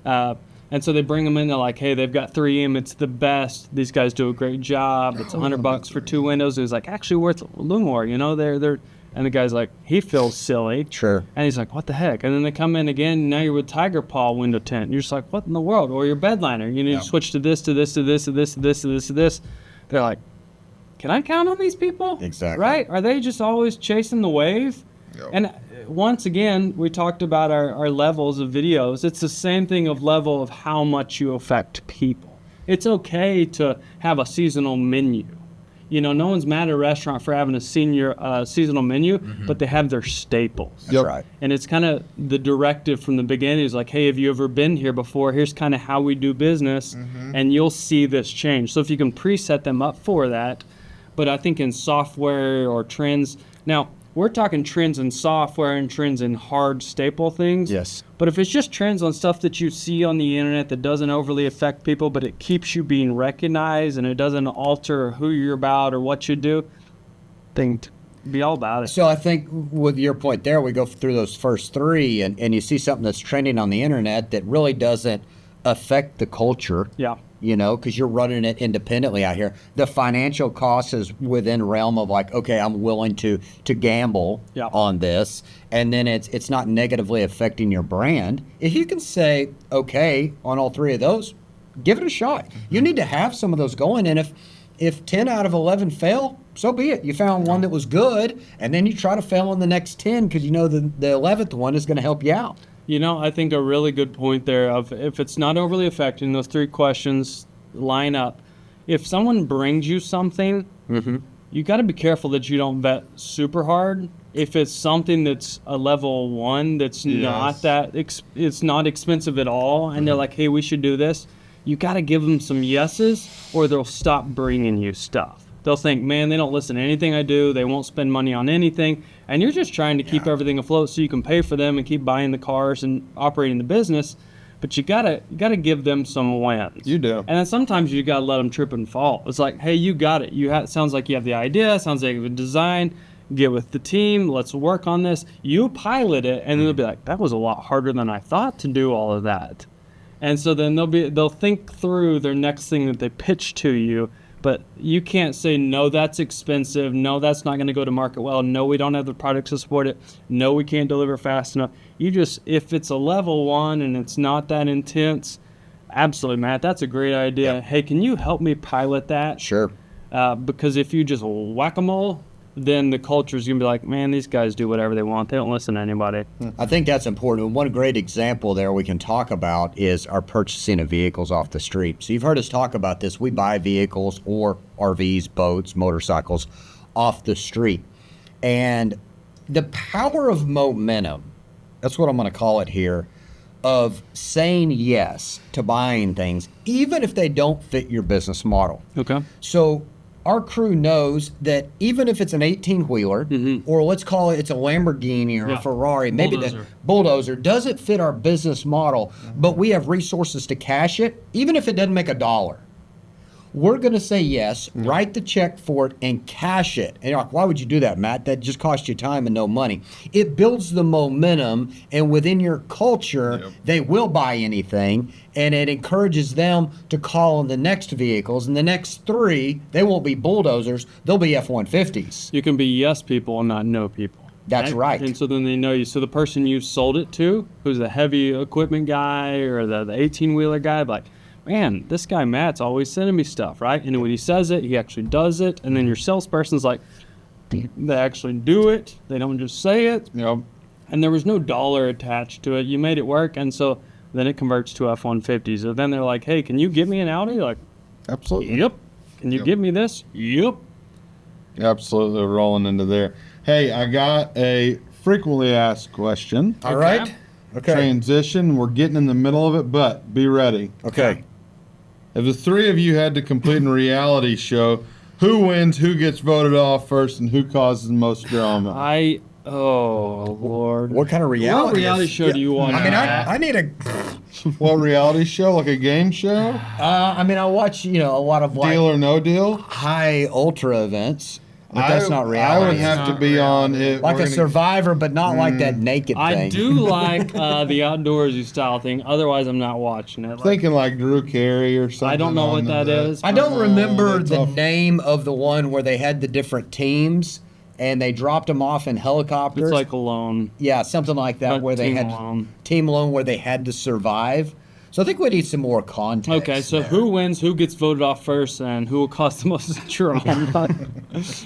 D: And so they bring them in, they're like, hey, they've got 3M, it's the best. These guys do a great job. It's $100 for 2 windows. It was like, actually worth a little more, you know, they're and the guy's like, he feels silly.
C: Sure.
D: And he's like, what the heck? And then they come in again, and now you're with Tiger Paw window tint. And you're just like, what in the world? Or your bed liner. You need to switch to this, to this, to this, to this, to this, to this, to this. They're like, can I count on these people?
C: Exactly.
D: Right? Are they just always chasing the wave? Yep. And once again, we talked about our levels of videos. It's the same thing of level of how much you affect people. It's okay to have a seasonal menu. You know, no one's mad at a restaurant for having a seasonal menu, but they have their staples.
C: That's right.
D: And it's kind of the directive from the beginning is like, hey, have you ever been here before? Here's kind of how we do business, and you'll see this change. So if you can preset them up for that, but I think in software or trends, now we're talking trends in software and trends in hard staple things.
C: Yes.
D: But if it's just trends on stuff that you see on the internet that doesn't overly affect people, but it keeps you being recognized and it doesn't alter who you're about or what you do, then be all about it.
C: So I think with your point there, we go through those first three and you see something that's trending on the internet that really doesn't affect the culture.
D: Yeah.
C: You know, because you're running it independently out here. The financial cost is within realm of like, okay, I'm willing to gamble on this, and then it's not negatively affecting your brand. If you can say, okay, on all three of those, give it a shot. You need to have some of those going, and if 10 out of 11 fail, so be it. You found one that was good, and then you try to fail on the next 10 because you know the 11th one is going to help you out.
D: You know, I think a really good point there of if it's not overly affecting, those three questions line up. If someone brings you something, you got to be careful that you don't vet super hard. If it's something that's a level 1 that's not that, it's not expensive at all, and they're like, hey, we should do this, you got to give them some yeses or they'll stop bringing you stuff. They'll think, man, they don't listen to anything I do. They won't spend money on anything. And you're just trying to keep everything afloat so you can pay for them and keep buying the cars and operating the business. But you gotta give them some wins.
A: You do.
D: And then sometimes you gotta let them trip and fall. It's like, hey, you got it. Sounds like you have the idea. Sounds like you have a design. Get with the team. Let's work on this. You pilot it, and then they'll be like, that was a lot harder than I thought to do all of that. And so then they'll think through their next thing that they pitch to you. But you can't say, no, that's expensive. No, that's not going to go to market well. No, we don't have the products to support it. No, we can't deliver fast enough. If it's a level 1 and it's not that intense, absolutely, Matt, that's a great idea. Yep. Hey, can you help me pilot that?
C: Sure.
D: Because if you just whack-a-mole, then the culture's going to be like, man, these guys do whatever they want. They don't listen to anybody.
C: I think that's important. One great example there we can talk about is our purchasing of vehicles off the street. So you've heard us talk about this. We buy vehicles or RVs, boats, motorcycles off the street. And the power of momentum, that's what I'm going to call it here, of saying yes to buying things, even if they don't fit your business model.
D: Okay.
C: So our crew knows that even if it's an 18-wheeler, or let's call it it's a Lamborghini or a Ferrari, maybe the bulldozer doesn't fit our business model, but we have resources to cash it, even if it doesn't make $1. We're going to say yes, write the check for it, and cash it. And you're like, why would you do that, Matt? That just costs you time and no money. It builds the momentum, and within your culture, they will buy anything, and it encourages them to call on the next vehicles. And the next 3, they won't be bulldozers, they'll be F-150s.
D: You can be yes people and not no people.
C: That's right.
D: And so then they know you. So the person you sold it to, who's the heavy equipment guy or the 18-wheeler guy, like, man, this guy Matt's always sending me stuff, right? And when he says it, he actually does it. And then your salesperson's like, they actually do it. They don't just say it.
A: Yep.
D: And there was no dollar attached to it. You made it work. And so then it converts to F-150s. So then they're like, hey, can you get me an Audi? Like,
A: Absolutely.
D: yep. Can you give me this? Yep.
A: Absolutely rolling into there. Hey, I got a frequently asked question.
C: All right. Okay.
A: Transition. We're getting in the middle of it, but be ready.
C: Okay.
A: If the 3 of you had to complete a reality show, who wins, who gets voted off first, and who causes the most drama?
D: Oh, Lord.
C: What kind of reality?
D: What reality show do you want?
C: I mean, I need a.
A: What reality show? Like a game show?
C: I mean, I watch a lot of
A: Deal or No Deal?
C: high ultra events, but that's not
A: I
C: reality.
A: would have to be on it.
C: Like a Survivor, but not like that naked thing.
D: I do like the outdoorsy style thing. Otherwise, I'm not watching it.
A: Thinking like Drew Carey or something.
D: I don't know what that is.
C: I don't remember
A: that's
C: the
A: tough.
C: name of the one where they had the different teams and they dropped them off in helicopters.
D: It's like Alone.
C: Yeah, something like that,
D: Not
C: where they
D: Team
C: had
D: Alone.
C: Team Alone, where they had to survive. So I think we need some more context.
D: Okay, so
C: there.
D: who wins, who gets voted off first, and who will cause the most drama?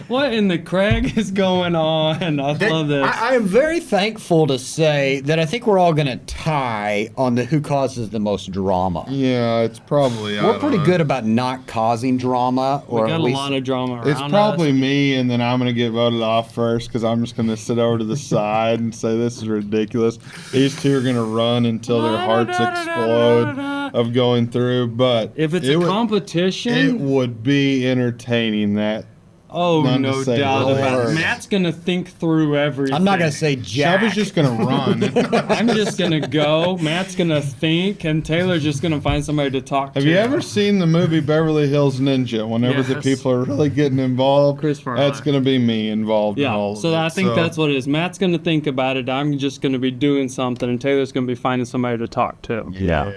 D: What in the Craig is going on? I love this.
C: I am very thankful to say that I think we're all going to tie on the who causes the most drama.
A: Yeah, it's probably.
C: We're pretty good about not causing drama,
D: We
C: or
D: got
C: at
D: a
C: least
D: lot of drama around
A: It's probably
D: us.
A: me, and then I'm going to get voted off first because I'm just going to sit over to the side and say, this is ridiculous. These 2 are going to run until their hearts explode of going through. But
D: If it's a competition,
A: it would be entertaining. That
D: oh,
A: none to
D: no
A: say
D: doubt
A: the
D: about it.
C: word.
D: Matt's going to think through everything.
C: I'm not going to say Jack.
A: Shelby's just going to run.
D: I'm just going to go. Matt's going to think, and Taylor's just going to find somebody to talk to.
A: Have you ever seen the movie Beverly Hills Ninja? Whenever the
D: Yes.
A: people are really getting involved,
D: Chris Farley.
A: that's going to be me involved in
D: Yeah,
A: all of
D: so
A: it.
D: I think that's what it is. Matt's going to think about it. I'm just going to be doing something, and Taylor's going to be finding somebody to talk to.
C: Yeah.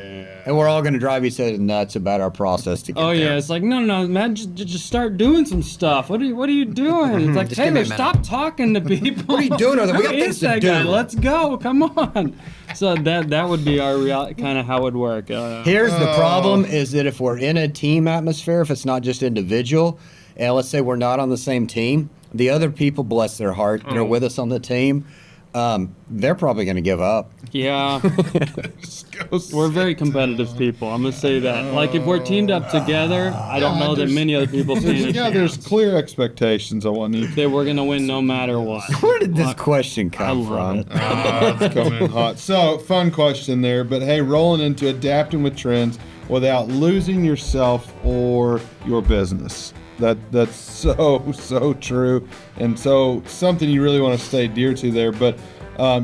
C: And we're all going to drive each other nuts about our process to get
D: Oh
C: there.
D: yeah, it's like no, Matt, just start doing some stuff. What are you doing? It's like
C: Just give me a
D: Taylor,
C: minute.
D: stop talking to people.
C: What are you doing over there? We got
D: Who
C: things
D: is
C: to
D: that
C: do.
D: guy? Let's go. Come on. So that would be our reality, kind of how it would work.
C: Here's the problem is that if we're in a team atmosphere, if it's not just individual, and let's say we're not on the same team, the other people, bless their heart, that are with us on the team, they're probably going to give up.
D: Yeah, we're very competitive people. I'm gonna say that. Like if we're teamed up together, I don't know that many other people stand a
A: Yeah, there's
D: chance.
A: clear expectations on what needs.
D: That we're gonna win no matter what.
C: Where did this question
D: I
C: come
D: love
C: from?
D: it.
A: It's coming in hot. So, fun question there, but hey, rolling into adapting with trends without losing yourself or your business. That's so true, and so something you really want to stay dear to there. But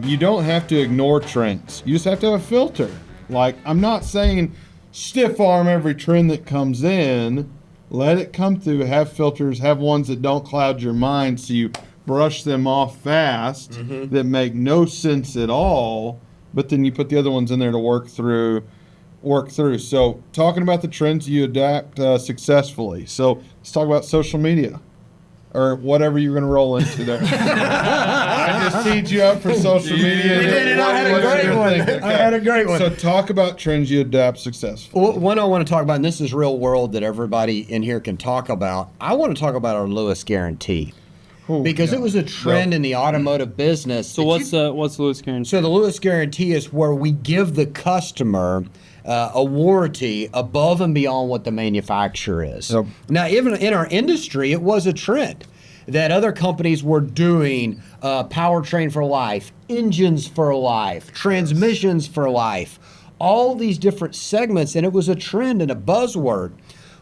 A: you don't have to ignore trends. You just have to have a filter. Like, I'm not saying stiff arm every trend that comes in. Let it come through. Have filters. Have ones that don't cloud your mind, so you brush them off fast that make no sense at all. But then you put the other ones in there to work through. So, talking about the trends you adapt successfully. So, let's talk about social media. Or whatever you're going to roll into there. I just teed you up for social media.
C: You did, and I had a
A: What
C: great
A: you're
C: one.
A: thinking.
C: I had a great one.
A: So talk about trends you adapt successfully.
C: Well, one I want to talk about, and this is real world that everybody in here can talk about. I want to talk about our Lewis guarantee. Because it was a trend in the automotive business.
D: So what's Lewis guarantee?
C: So the Lewis guarantee is where we give the customer a warranty above and beyond what the manufacturer is.
A: Yep.
C: Now, even in our industry, it was a trend. that other companies were doing powertrain for life, engines for life, transmissions for life, all these different segments, and it was a trend and a buzzword.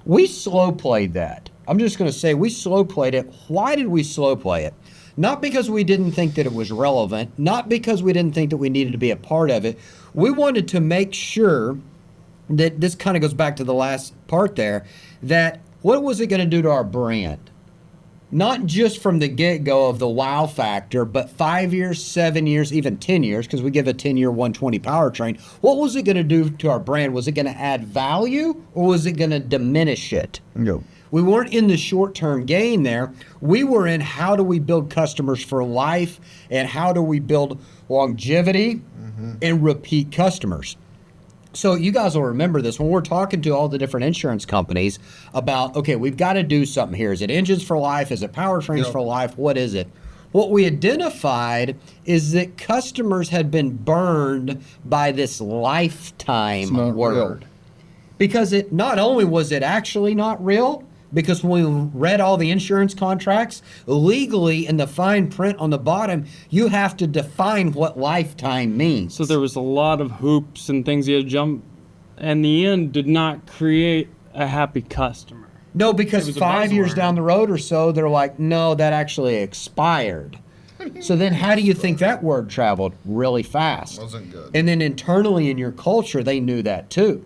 C: We slow played that. I'm just going to say we slow played it. Why did we slow play it? Not because we didn't think that it was relevant, not because we didn't think that we needed to be a part of it. We wanted to make sure that this kind of goes back to the last part there, that what was it going to do to our brand? Not just from the get-go of the wow factor, but 5 years, 7 years, even 10 years, because we give a 10-year 120 powertrain. What was it going to do to our brand? Was it going to add value, or was it going to diminish it?
A: No.
C: We weren't in the short-term gain there. We were in how do we build customers for life, and how do we build longevity and repeat customers. So you guys will remember this when we're talking to all the different insurance companies about, okay, we've got to do something here. Is it engines for life? Is it powertrains for life? What is it? What we identified is that customers had been burned by this lifetime word.
A: Real.
C: Because it not only was it actually not real, because when we read all the insurance contracts, legally in the fine print on the bottom, you have to define what lifetime means.
D: So there was a lot of hoops and things you had to jump, and the end did not create a happy customer.
C: No, because
D: It was a
C: 5 years
D: buzzword.
C: down the road or so, they're like, no, that actually expired. So then how do you think that word traveled? Really fast.
A: Wasn't good.
C: And then internally in your culture, they knew that too.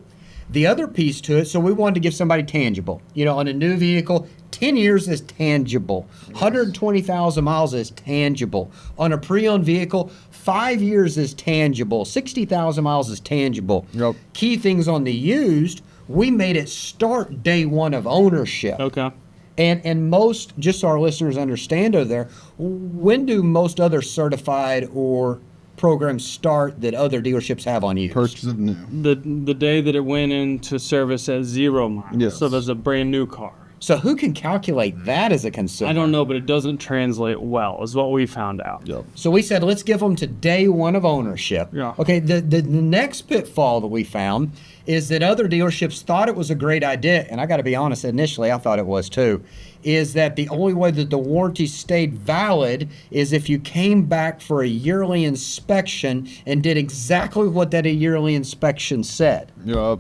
C: The other piece to it, so we wanted to give somebody tangible. You know, on a new vehicle, 10 years is tangible. 120,000 miles is tangible. On a pre-owned vehicle, 5 years is tangible. 60,000 miles is tangible.
A: Yep.
C: Key things on the used, we made it start day one of ownership.
D: Okay.
C: And most, just so our listeners understand over there, when do most other certified or programs start that other dealerships have on used?
A: Purchase of new.
D: The day that it went into service at 0 miles.
A: Yes.
D: So there's a brand new car.
C: So who can calculate that as a consumer?
D: I don't know, but it doesn't translate well, is what we found out.
A: Yep.
C: So we said, let's give them to day one of ownership.
D: Yeah.
C: Okay, the next pitfall that we found is that other dealerships thought it was a great idea, and I got to be honest, initially I thought it was too, is that the only way that the warranty stayed valid is if you came back for a yearly inspection and did exactly what that yearly inspection said.
A: Yep.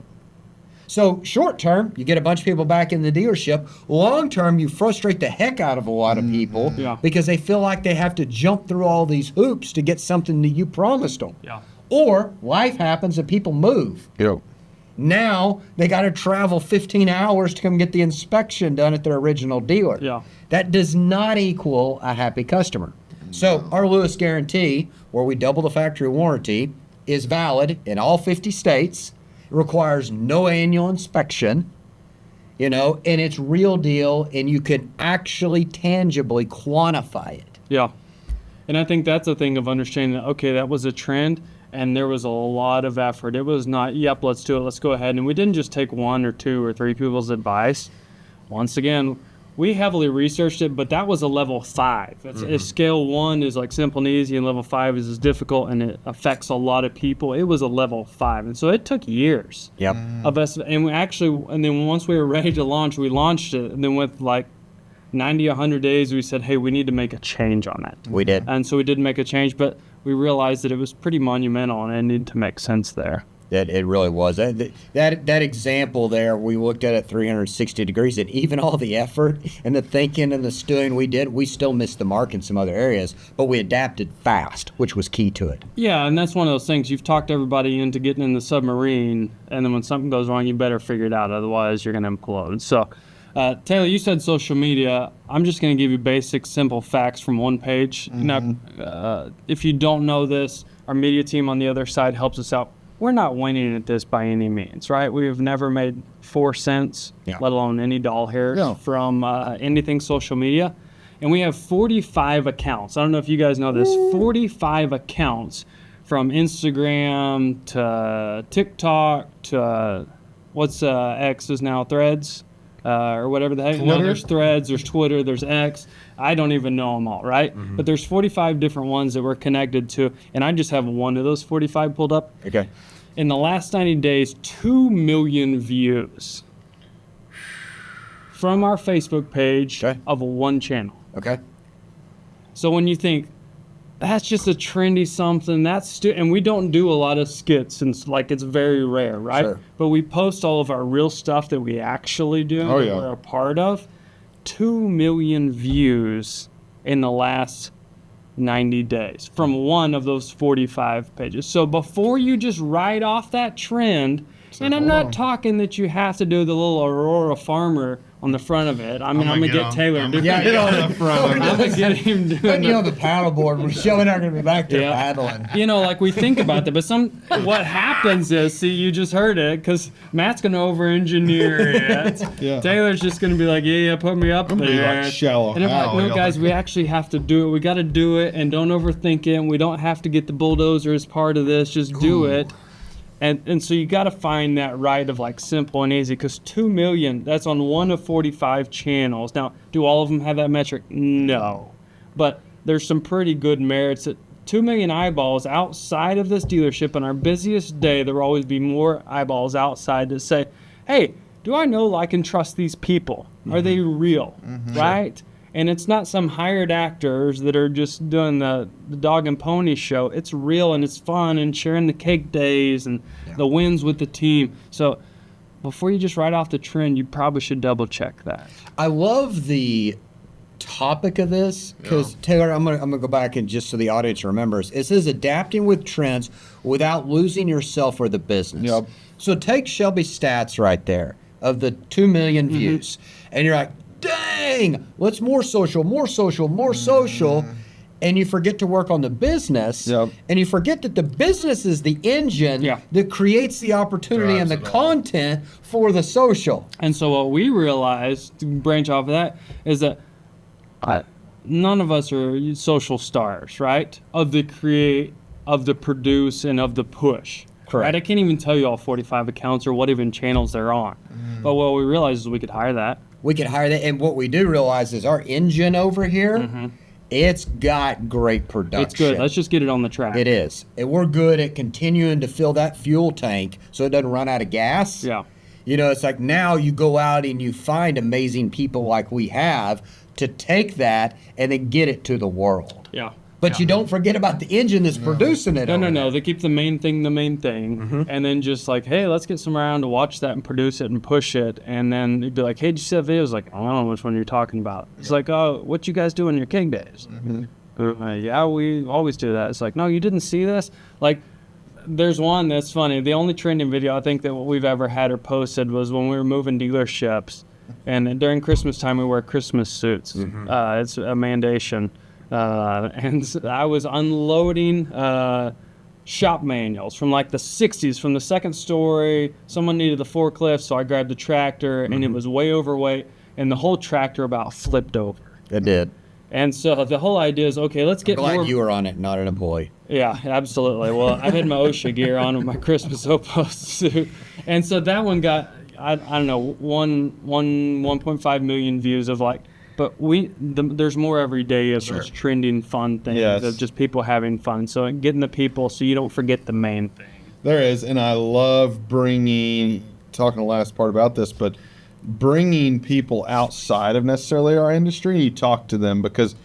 C: So short term, you get a bunch of people back in the dealership. Long term, you frustrate the heck out of a lot of people
D: Yeah.
C: because they feel like they have to jump through all these hoops to get something that you promised them.
D: Yeah.
C: Or life happens and people move.
A: Yep.
C: Now they got to travel 15 hours to come get the inspection done at their original dealer.
D: Yeah.
C: That does not equal a happy customer. So our Lewis guarantee, where we double the factory warranty, is valid in all 50 states. It requires no annual inspection, you know, and it's real deal, and you can actually tangibly quantify it.
D: Yeah. And I think that's a thing of understanding that, okay, that was a trend and there was a lot of effort. It was not, yep, let's do it, let's go ahead. And we didn't just take 1 or 2 or 3 people's advice. Once again, we heavily researched it, but that was a level 5. If scale 1 is like simple and easy and level 5 is difficult and it affects a lot of people, it was a level 5. And so it took years
C: Yep.
D: of us. And we actually, and then once we were ready to launch, we launched it. And then with like 90, 100 days, we said, hey, we need to make a change on that.
C: We did.
D: And so we did make a change, but we realized that it was pretty monumental and it needed to make sense there.
C: That it really was. That example there, we looked at it 360 degrees, and even all the effort and the thinking and the stewing we did, we still missed the mark in some other areas, but we adapted fast, which was key to it.
D: Yeah, and that's one of those things. You've talked everybody into getting in the submarine, and then when something goes wrong, you better figure it out. Otherwise, you're going to implode. So, Taylor, you said social media. I'm just going to give you basic, simple facts from one page. Now, if you don't know this, our media team on the other side helps us out. We're not winning at this by any means, right? We have never made 4 cents,
C: Yeah.
D: let alone any doll hairs
A: No.
D: from anything social media. And we have 45 accounts. I don't know if you guys know this. 45 accounts from Instagram to TikTok to what's X is now Threads or whatever the heck. No,
A: Twitter?
D: there's Threads, there's Twitter, there's X. I don't even know them all, right? But there's 45 different ones that we're connected to, and I just have one of those 45 pulled up.
C: Okay.
D: In the last 90 days, 2 million views from our Facebook page
C: Okay.
D: of one channel.
C: Okay.
D: So when you think, that's just a trendy something, and we don't do a lot of skits, and it's very rare, right?
C: Sure.
D: But we post all of our real stuff that we actually do,
A: Oh,
D: that
A: yeah.
D: we're a part of. 2 million views in the last 90 days from one of those 45 pages. So before you just write off that trend, and I'm not talking that you have to do the little Aurora Farmer on the front of it. I mean, I'm gonna get Taylor to do
C: Yeah,
D: it.
C: on the front.
D: I'm gonna get him doing
C: Putting you
D: it.
C: on the paddleboard. We're showing not going to be back there
D: Yeah.
C: paddling.
D: We think about that, but what happens is, see, you just heard it, because Matt's gonna over-engineer it.
A: Yeah.
D: Taylor's just gonna be like, yeah, put me up
A: be
D: there.
A: like shallow
D: And I'm like,
A: Hal,
D: no,
A: y'all.
D: guys, we actually have to do it. We got to do it, and don't overthink it. And we don't have to get the bulldozer as part of this. Just do it. And so you got to find that right of simple and easy, because 2 million, that's on one of 45 channels. Now, do all of them have that metric? No. But there's some pretty good merits that 2 million eyeballs outside of this dealership. On our busiest day, there will always be more eyeballs outside to say, hey, do I know, like, and trust these people? Are they real? Right? And it's not some hired actors that are just doing the dog and pony show. It's real, and it's fun, and sharing the cake days and the wins with the team. So before you just write off the trend, you probably should double check that.
C: I love the topic of this, because Taylor, I'm gonna go back, and just so the audience remembers, it says adapting with trends without losing yourself or the business.
A: Yep.
C: So take Shelby's stats right there of the 2 million views, and you're like, dang, let's more social, and you forget to work on the business,
A: Yep.
C: and you forget that the business is the engine that creates the opportunity and the content for the social.
D: And so what we realized, to branch off of that, is that none of us are social stars, right? Of the create, of the produce, and of the push.
C: Correct.
D: Right? I can't even tell you all 45 accounts or what even channels they're on. But what we realized is we could hire that.
C: We can hire that, and what we do realize is our engine over here, it's got great production.
D: It's good. Let's just get it on the track.
C: It is. And we're good at continuing to fill that fuel tank so it doesn't run out of gas.
D: Yeah.
C: It's like now you go out and you find amazing people like we have to take that and then get it to the world.
D: Yeah.
C: But you don't forget about the engine that's producing it.
D: No. They keep the main thing, and then just hey, let's get some around to watch that and produce it and push it. And then you'd be like, hey, did you see that video? It's like, I don't know which one you're talking about. It's like, oh, what you guys do on your king days? Yeah, we always do that. It's like, no, you didn't see this? There's one that's funny. The only trending video I think that we've ever had or posted was when we were moving dealerships. And during Christmas time, we wear Christmas suits. It's a mandation. And I was unloading shop manuals from the 60s, from the second story. Someone needed the forklift, so I grabbed the tractor, and it was way overweight, and the whole tractor about flipped over.
C: It did.
D: And so the whole idea is, okay, let's get
C: Glad
D: more.
C: you were on it, not an employee.
D: Yeah, absolutely. Well, I had my OSHA gear on with my Christmas Opus suit, and so that one got I don't know 1.5 million views of But there's more every day of those trending fun things of just people having fun. So getting the people so you don't forget the main thing.
A: There is, and I love talking the last part about this, but bringing people outside of necessarily our industry, you talk to them, because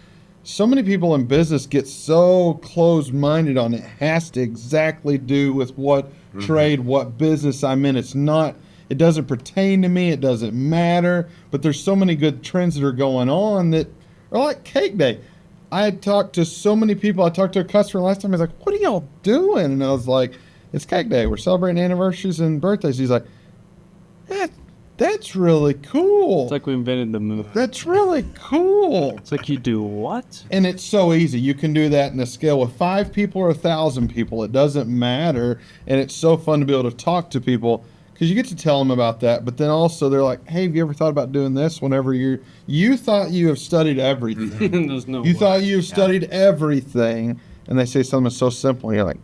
A: so many people in business get so closed-minded on it has to exactly do with what trade, what business I'm in. It doesn't pertain to me. It doesn't matter. But there's so many good trends that are going on that are like cake day. I had talked to so many people. I talked to a customer last time. He's like, what are y'all doing? And I was like, it's cake day. We're celebrating anniversaries and birthdays. He's like, that's really cool.
D: It's like we invented the move.
A: That's really cool.
D: It's like, you do what?
A: And it's so easy. You can do that in a scale with 5 people or 1,000 people. It doesn't matter. And it's so fun to be able to talk to people, because you get to tell them about that, but then also they're like, hey, have you ever thought about doing this whenever you thought you have studied everything.
D: There's no
A: You
D: way.
A: thought you've studied everything, and they say something so simple, you're like,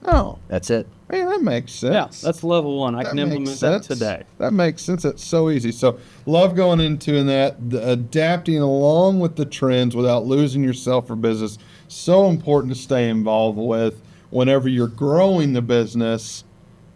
A: oh,
C: That's it.
A: man, that makes sense.
D: Yeah, that's level 1. I
A: That
D: can
A: makes
D: implement that
A: sense.
D: today.
A: That makes sense. It's so easy. So love going into that, adapting along with the trends without losing yourself or business. So important to stay involved with whenever you're growing the business.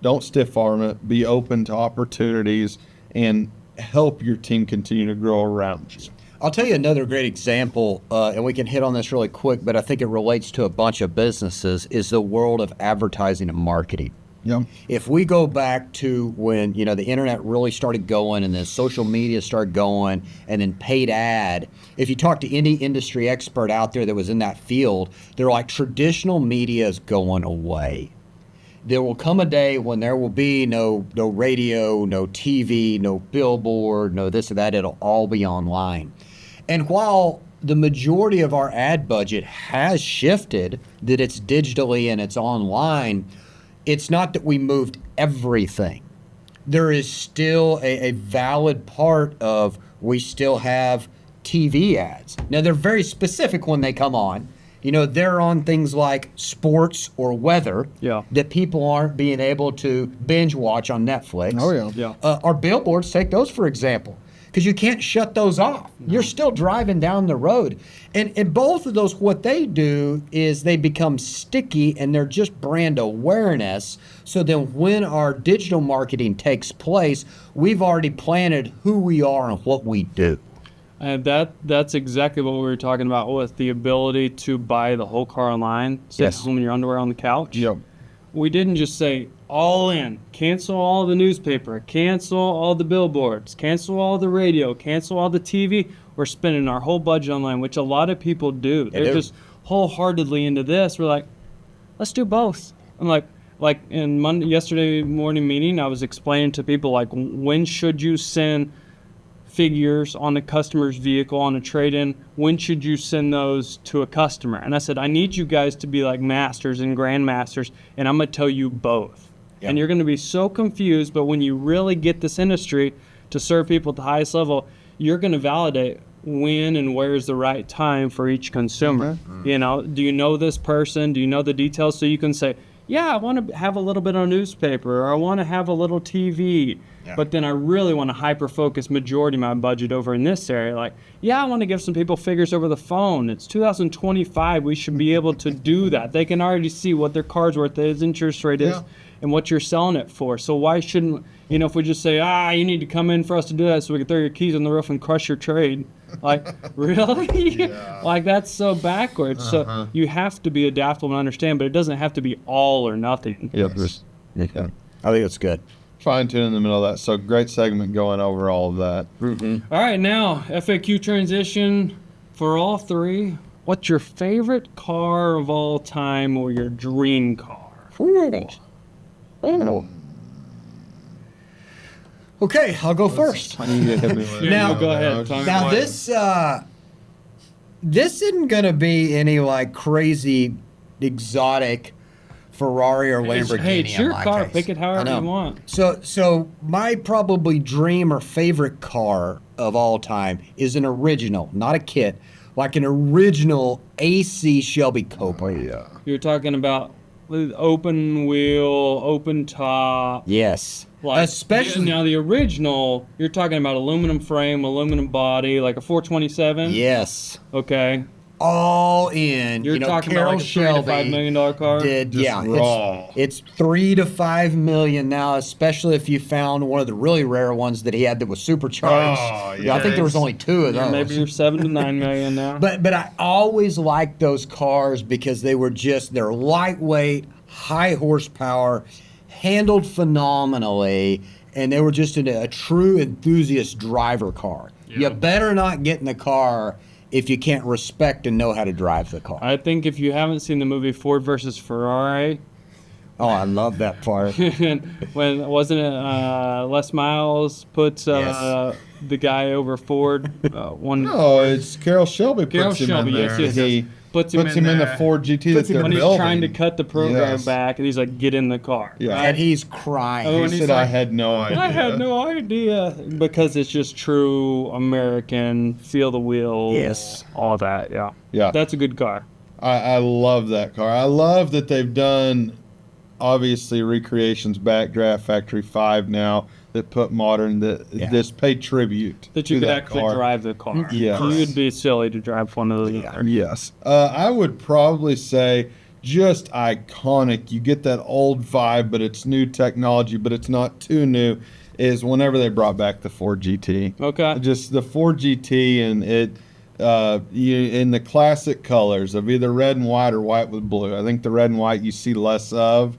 A: Don't stiff arm it. Be open to opportunities and help your team continue to grow around you.
C: I'll tell you another great example, and we can hit on this really quick, but I think it relates to a bunch of businesses, is the world of advertising and marketing.
A: Yeah.
C: If we go back to when, the internet really started going and then social media started going and then paid ad, if you talk to any industry expert out there that was in that field, they're like, traditional media is going away. There will come a day when there will be no radio, no TV, no billboard, no this or that. It'll all be online. And while the majority of our ad budget has shifted, that it's digitally and it's online, it's not that we moved everything. There is still a valid part of, we still have TV ads. Now, they're very specific when they come on. They're on things like sports or weather that people aren't being able to binge watch on Netflix.
A: Oh, yeah.
C: Our billboards, take those for example, because you can't shut those off. You're still driving down the road. And both of those, what they do is they become sticky and they're just brand awareness. So then when our digital marketing takes place, we've already planted who we are and what we do.
D: And that's exactly what we were talking about with the ability to buy the whole car online, sit home in your underwear on the couch.
A: Yep.
D: We didn't just say all in, cancel all the newspaper, cancel all the billboards, cancel all the radio, cancel all the TV. We're spending our whole budget online, which a lot of people do. They're just wholeheartedly into this. We're like, let's do both. I'm like in yesterday morning meeting, I was explaining to people, like, when should you send figures on a customer's vehicle on a trade-in? When should you send those to a customer? And I said, I need you guys to be like masters and grandmasters, and I'm going to tell you both. Yep. And you're going to be so confused, but when you really get this industry to serve people at the highest level, you're going to validate when and where is the right time for each consumer. Mm-hmm. Do you know this person? Do you know the details? So you can say, yeah, I want to have a little bit on newspaper, or I want to have a little TV. Yeah. But then I really want to hyper-focus majority of my budget over in this area. Like, I want to give some people figures over the phone. It's 2025. We should be able to do that. They can already see what their car's worth, its interest rate is, and what you're selling it for. So why shouldn't, if we just say, you need to come in for us to do that so we can throw your keys on the roof and crush your trade. Like, really? Yeah. Like, that's so backwards. So you have to be adaptable and understand, but it doesn't have to be all or nothing.
A: Yep.
C: I think it's good.
A: Fine tune in the middle of that. So great segment going over all of that.
C: Mm-hmm.
D: All right, now FAQ transition for all three. What's your favorite car of all time or your dream car?
C: Okay, I'll go first.
D: Now go ahead.
C: Now this isn't gonna be any like crazy exotic Ferrari or Lamborghini.
D: Hey, it's your car.
C: Case.
D: Pick it however you want.
C: So my probably dream or favorite car of all time is an original, not a kit, like an original AC Shelby Cobra.
A: Oh, yeah.
D: You're talking about open wheel, open top.
C: Yes.
D: Like,
C: especially
D: now the original, you're talking about aluminum frame, aluminum body, like a 427.
C: Yes.
D: Okay.
C: All in.
D: You're talking about like a $3 to $5 million car?
C: It's $3 to $5 million now, especially if you found one of the really rare ones that he had that was supercharged. I think there was only two of those.
D: Maybe you're $7 to $9 million now.
C: But I always liked those cars because they're lightweight, high horsepower, handled phenomenally, and they were just a true enthusiast driver car. Yeah. You better not get in the car if you can't respect and know how to drive the car.
D: I think if you haven't seen the movie Ford versus Ferrari.
C: Oh, I love that part.
D: When wasn't it Les Miles puts the guy over Ford?
A: No, it's Carroll Shelby puts him in there.
D: Yes.
A: He puts him in the Ford GT that they're
D: when
A: building.
D: He's trying to cut the program back, and he's like, get in the car.
A: Yeah.
C: And he's crying.
A: Oh, he said, I had no idea.
D: I had no idea. Because it's just true American, feel the wheel.
C: Yes.
D: All that,
A: Yeah.
D: That's a good car.
A: I love that car. I love that they've done, obviously, recreations, Backdraft, Factory 5 now, that put modern, this pay tribute
D: that you
A: to
D: could
A: that
D: actually
A: car.
D: drive the car.
A: Yes.
D: You'd be silly to drive one of those.
A: Yes. I would probably say just iconic. You get that old vibe, but it's new technology, but it's not too new, is whenever they brought back the Ford GT.
D: Okay.
A: Just the Ford GT, and it in the classic colors of either red and white or white with blue. I think the red and white you see less of.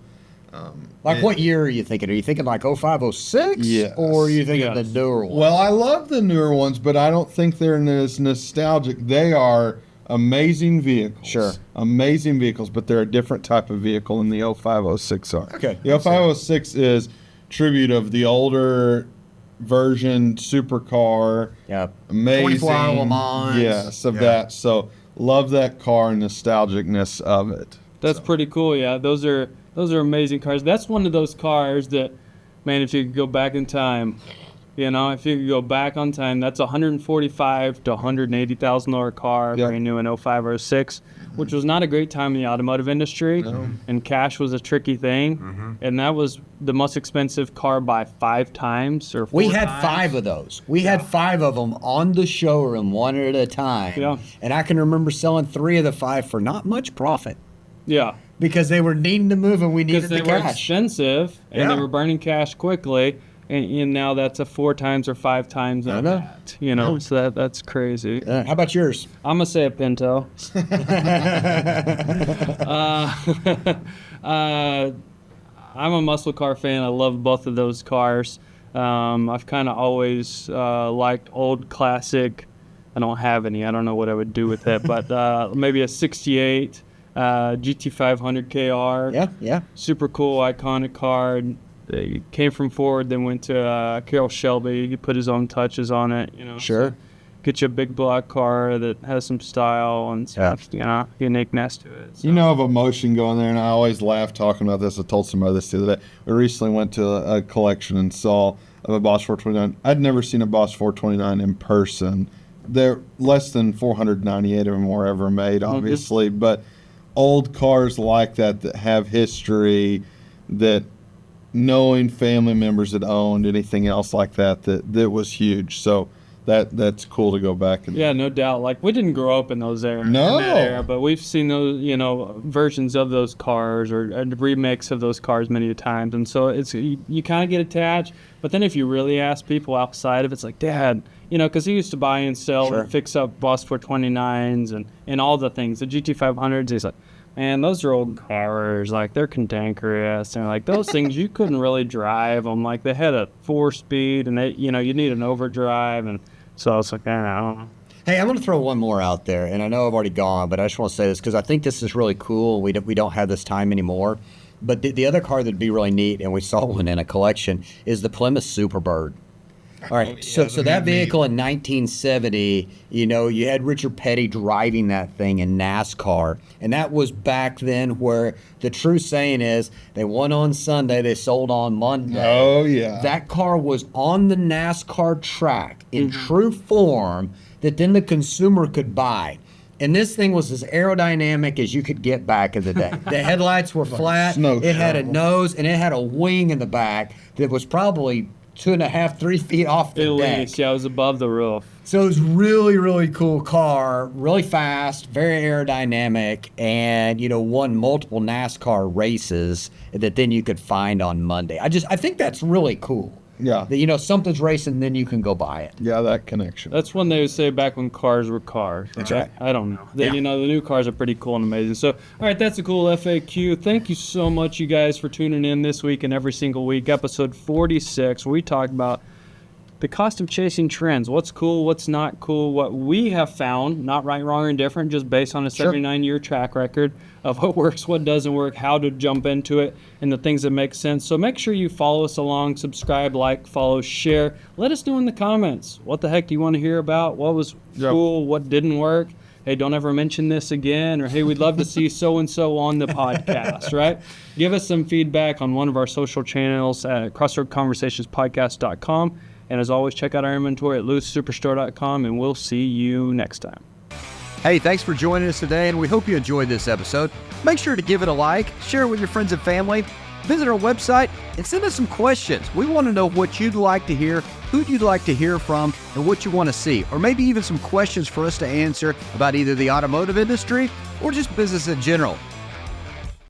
C: What year are you thinking? Are you thinking like 05, 06?
A: Yes.
C: Or are you thinking
D: Yes.
C: the newer one?
A: Well, I love the newer ones, but I don't think they're as nostalgic. They are amazing vehicles.
C: Sure.
A: Amazing vehicles, but they're a different type of vehicle than the 05, 06 are.
C: Okay.
A: The 05, 06 is tribute of the older version supercar.
C: Yeah.
A: Amazing.
C: 24-hour Le Mans.
A: Yes, of that. So love that car and nostalgicness of it.
D: That's pretty cool. Yeah, those are amazing cars. That's one of those cars that, man, if you could go back in time, if you could go back on time, that's $145,000 to $180,000 car,
A: Yep.
D: brand new in 05 or 06, which was not a great time in the automotive industry.
A: No.
D: And cash was a tricky thing. And that was the most expensive car by 5 times or 4
C: We had
D: times.
C: 5 of those. We had 5 of them on the showroom, one at a time.
D: Yeah.
C: And I can remember selling 3 of the 5 for not much profit
D: Yeah.
C: because they were needing to move and we needed
D: Because
C: the
D: they were
C: cash.
D: expensive and
C: Yeah.
D: they were burning cash quickly. And now that's a 4 times or 5 times
C: I
D: of
C: know.
D: that. So that's crazy.
C: How about yours?
D: I'm gonna say a Pinto. I'm a muscle car fan. I love both of those cars. I've kind of always liked old classic. I don't have any. I don't know what I would do with it, but maybe a '68 GT500 KR.
C: Yeah.
D: Super cool, iconic car. They came from Ford, then went to Carroll Shelby. He put his own touches on it.
C: Sure.
D: Get you a big block car that has some style and stuff, uniqueness to it. So.
A: You know of emotion going there, and I always laugh talking about this. I told somebody this the other day. We recently went to a collection and saw of a Boss 429. I'd never seen a Boss 429 in person. They're less than 498 of them were ever made, obviously, but old cars like that have history, that knowing family members that owned anything else like that was huge. So that's cool to go back and
D: Yeah, no doubt. Like, we didn't grow up in those era,
A: No.
D: in that era, but we've seen those, versions of those cars or a remix of those cars many times, and so it's you kind of get attached. But then if you really ask people outside of it, it's like, Dad, because he used to buy and sell
C: Sure.
D: and fix up Boss 429s and all the things, the GT500s. He's like, man, those are old cars. Like, they're cantankerous. And like, those things, you couldn't really drive them. Like, they had a 4-speed, and they, you need an overdrive. And so I was like, I don't know.
C: Hey, I'm going to throw one more out there, and I know I've already gone, but I just want to say this because I think this is really cool. We don't have this time anymore. But the other car that'd be really neat, and we saw one in a collection, is the Plymouth Superbird. All right, so that vehicle in 1970, you had Richard Petty driving that thing in NASCAR, and that was back then where the true saying is they won on Sunday, they sold on Monday.
A: Oh, yeah.
C: That car was on the NASCAR track in true form that then the consumer could buy. And this thing was as aerodynamic as you could get back in the day. The headlights were flat.
A: snow
C: It had a
A: shovel.
C: nose, and it had a wing in the back that was probably 2.5, 3 feet off the
D: At
C: deck.
D: least, yeah, it was above the roof.
C: So it was really, really cool car, really fast, very aerodynamic, and won multiple NASCAR races that then you could find on Monday. I think that's really cool.
A: Yeah.
C: That something's racing, then you can go buy it.
A: Yeah, that connection.
D: That's when they would say back when cars were cars.
C: That's right.
D: I don't know.
C: Yeah.
D: The new cars are pretty cool and amazing. So, all right, that's a cool FAQ. Thank you so much, you guys, for tuning in this week and every single week. Episode 46, where we talk about the cost of chasing trends. What's cool, what's not cool, what we have found, not right, wrong, or indifferent, just based on a 79-year track record of what works, what doesn't work, how to jump into it, and the things that make sense. So make sure you follow us along, subscribe, like, follow, share. Let us know in the comments, what the heck do you want to hear about? What was cool, what didn't work? Hey, don't ever mention this again, or hey, we'd love to see so-and-so on the podcast, right? Give us some feedback on one of our social channels at crossroadconversationspodcast.com. And as always, check out our inventory at lewissuperstore.com, and we'll see you next time.
B: Hey, thanks for joining us today, and we hope you enjoyed this episode. Make sure to give it a like, share it with your friends and family, visit our website, and send us some questions. We want to know what you'd like to hear, who you'd like to hear from, and what you want to see, or maybe even some questions for us to answer about either the automotive industry or just business in general.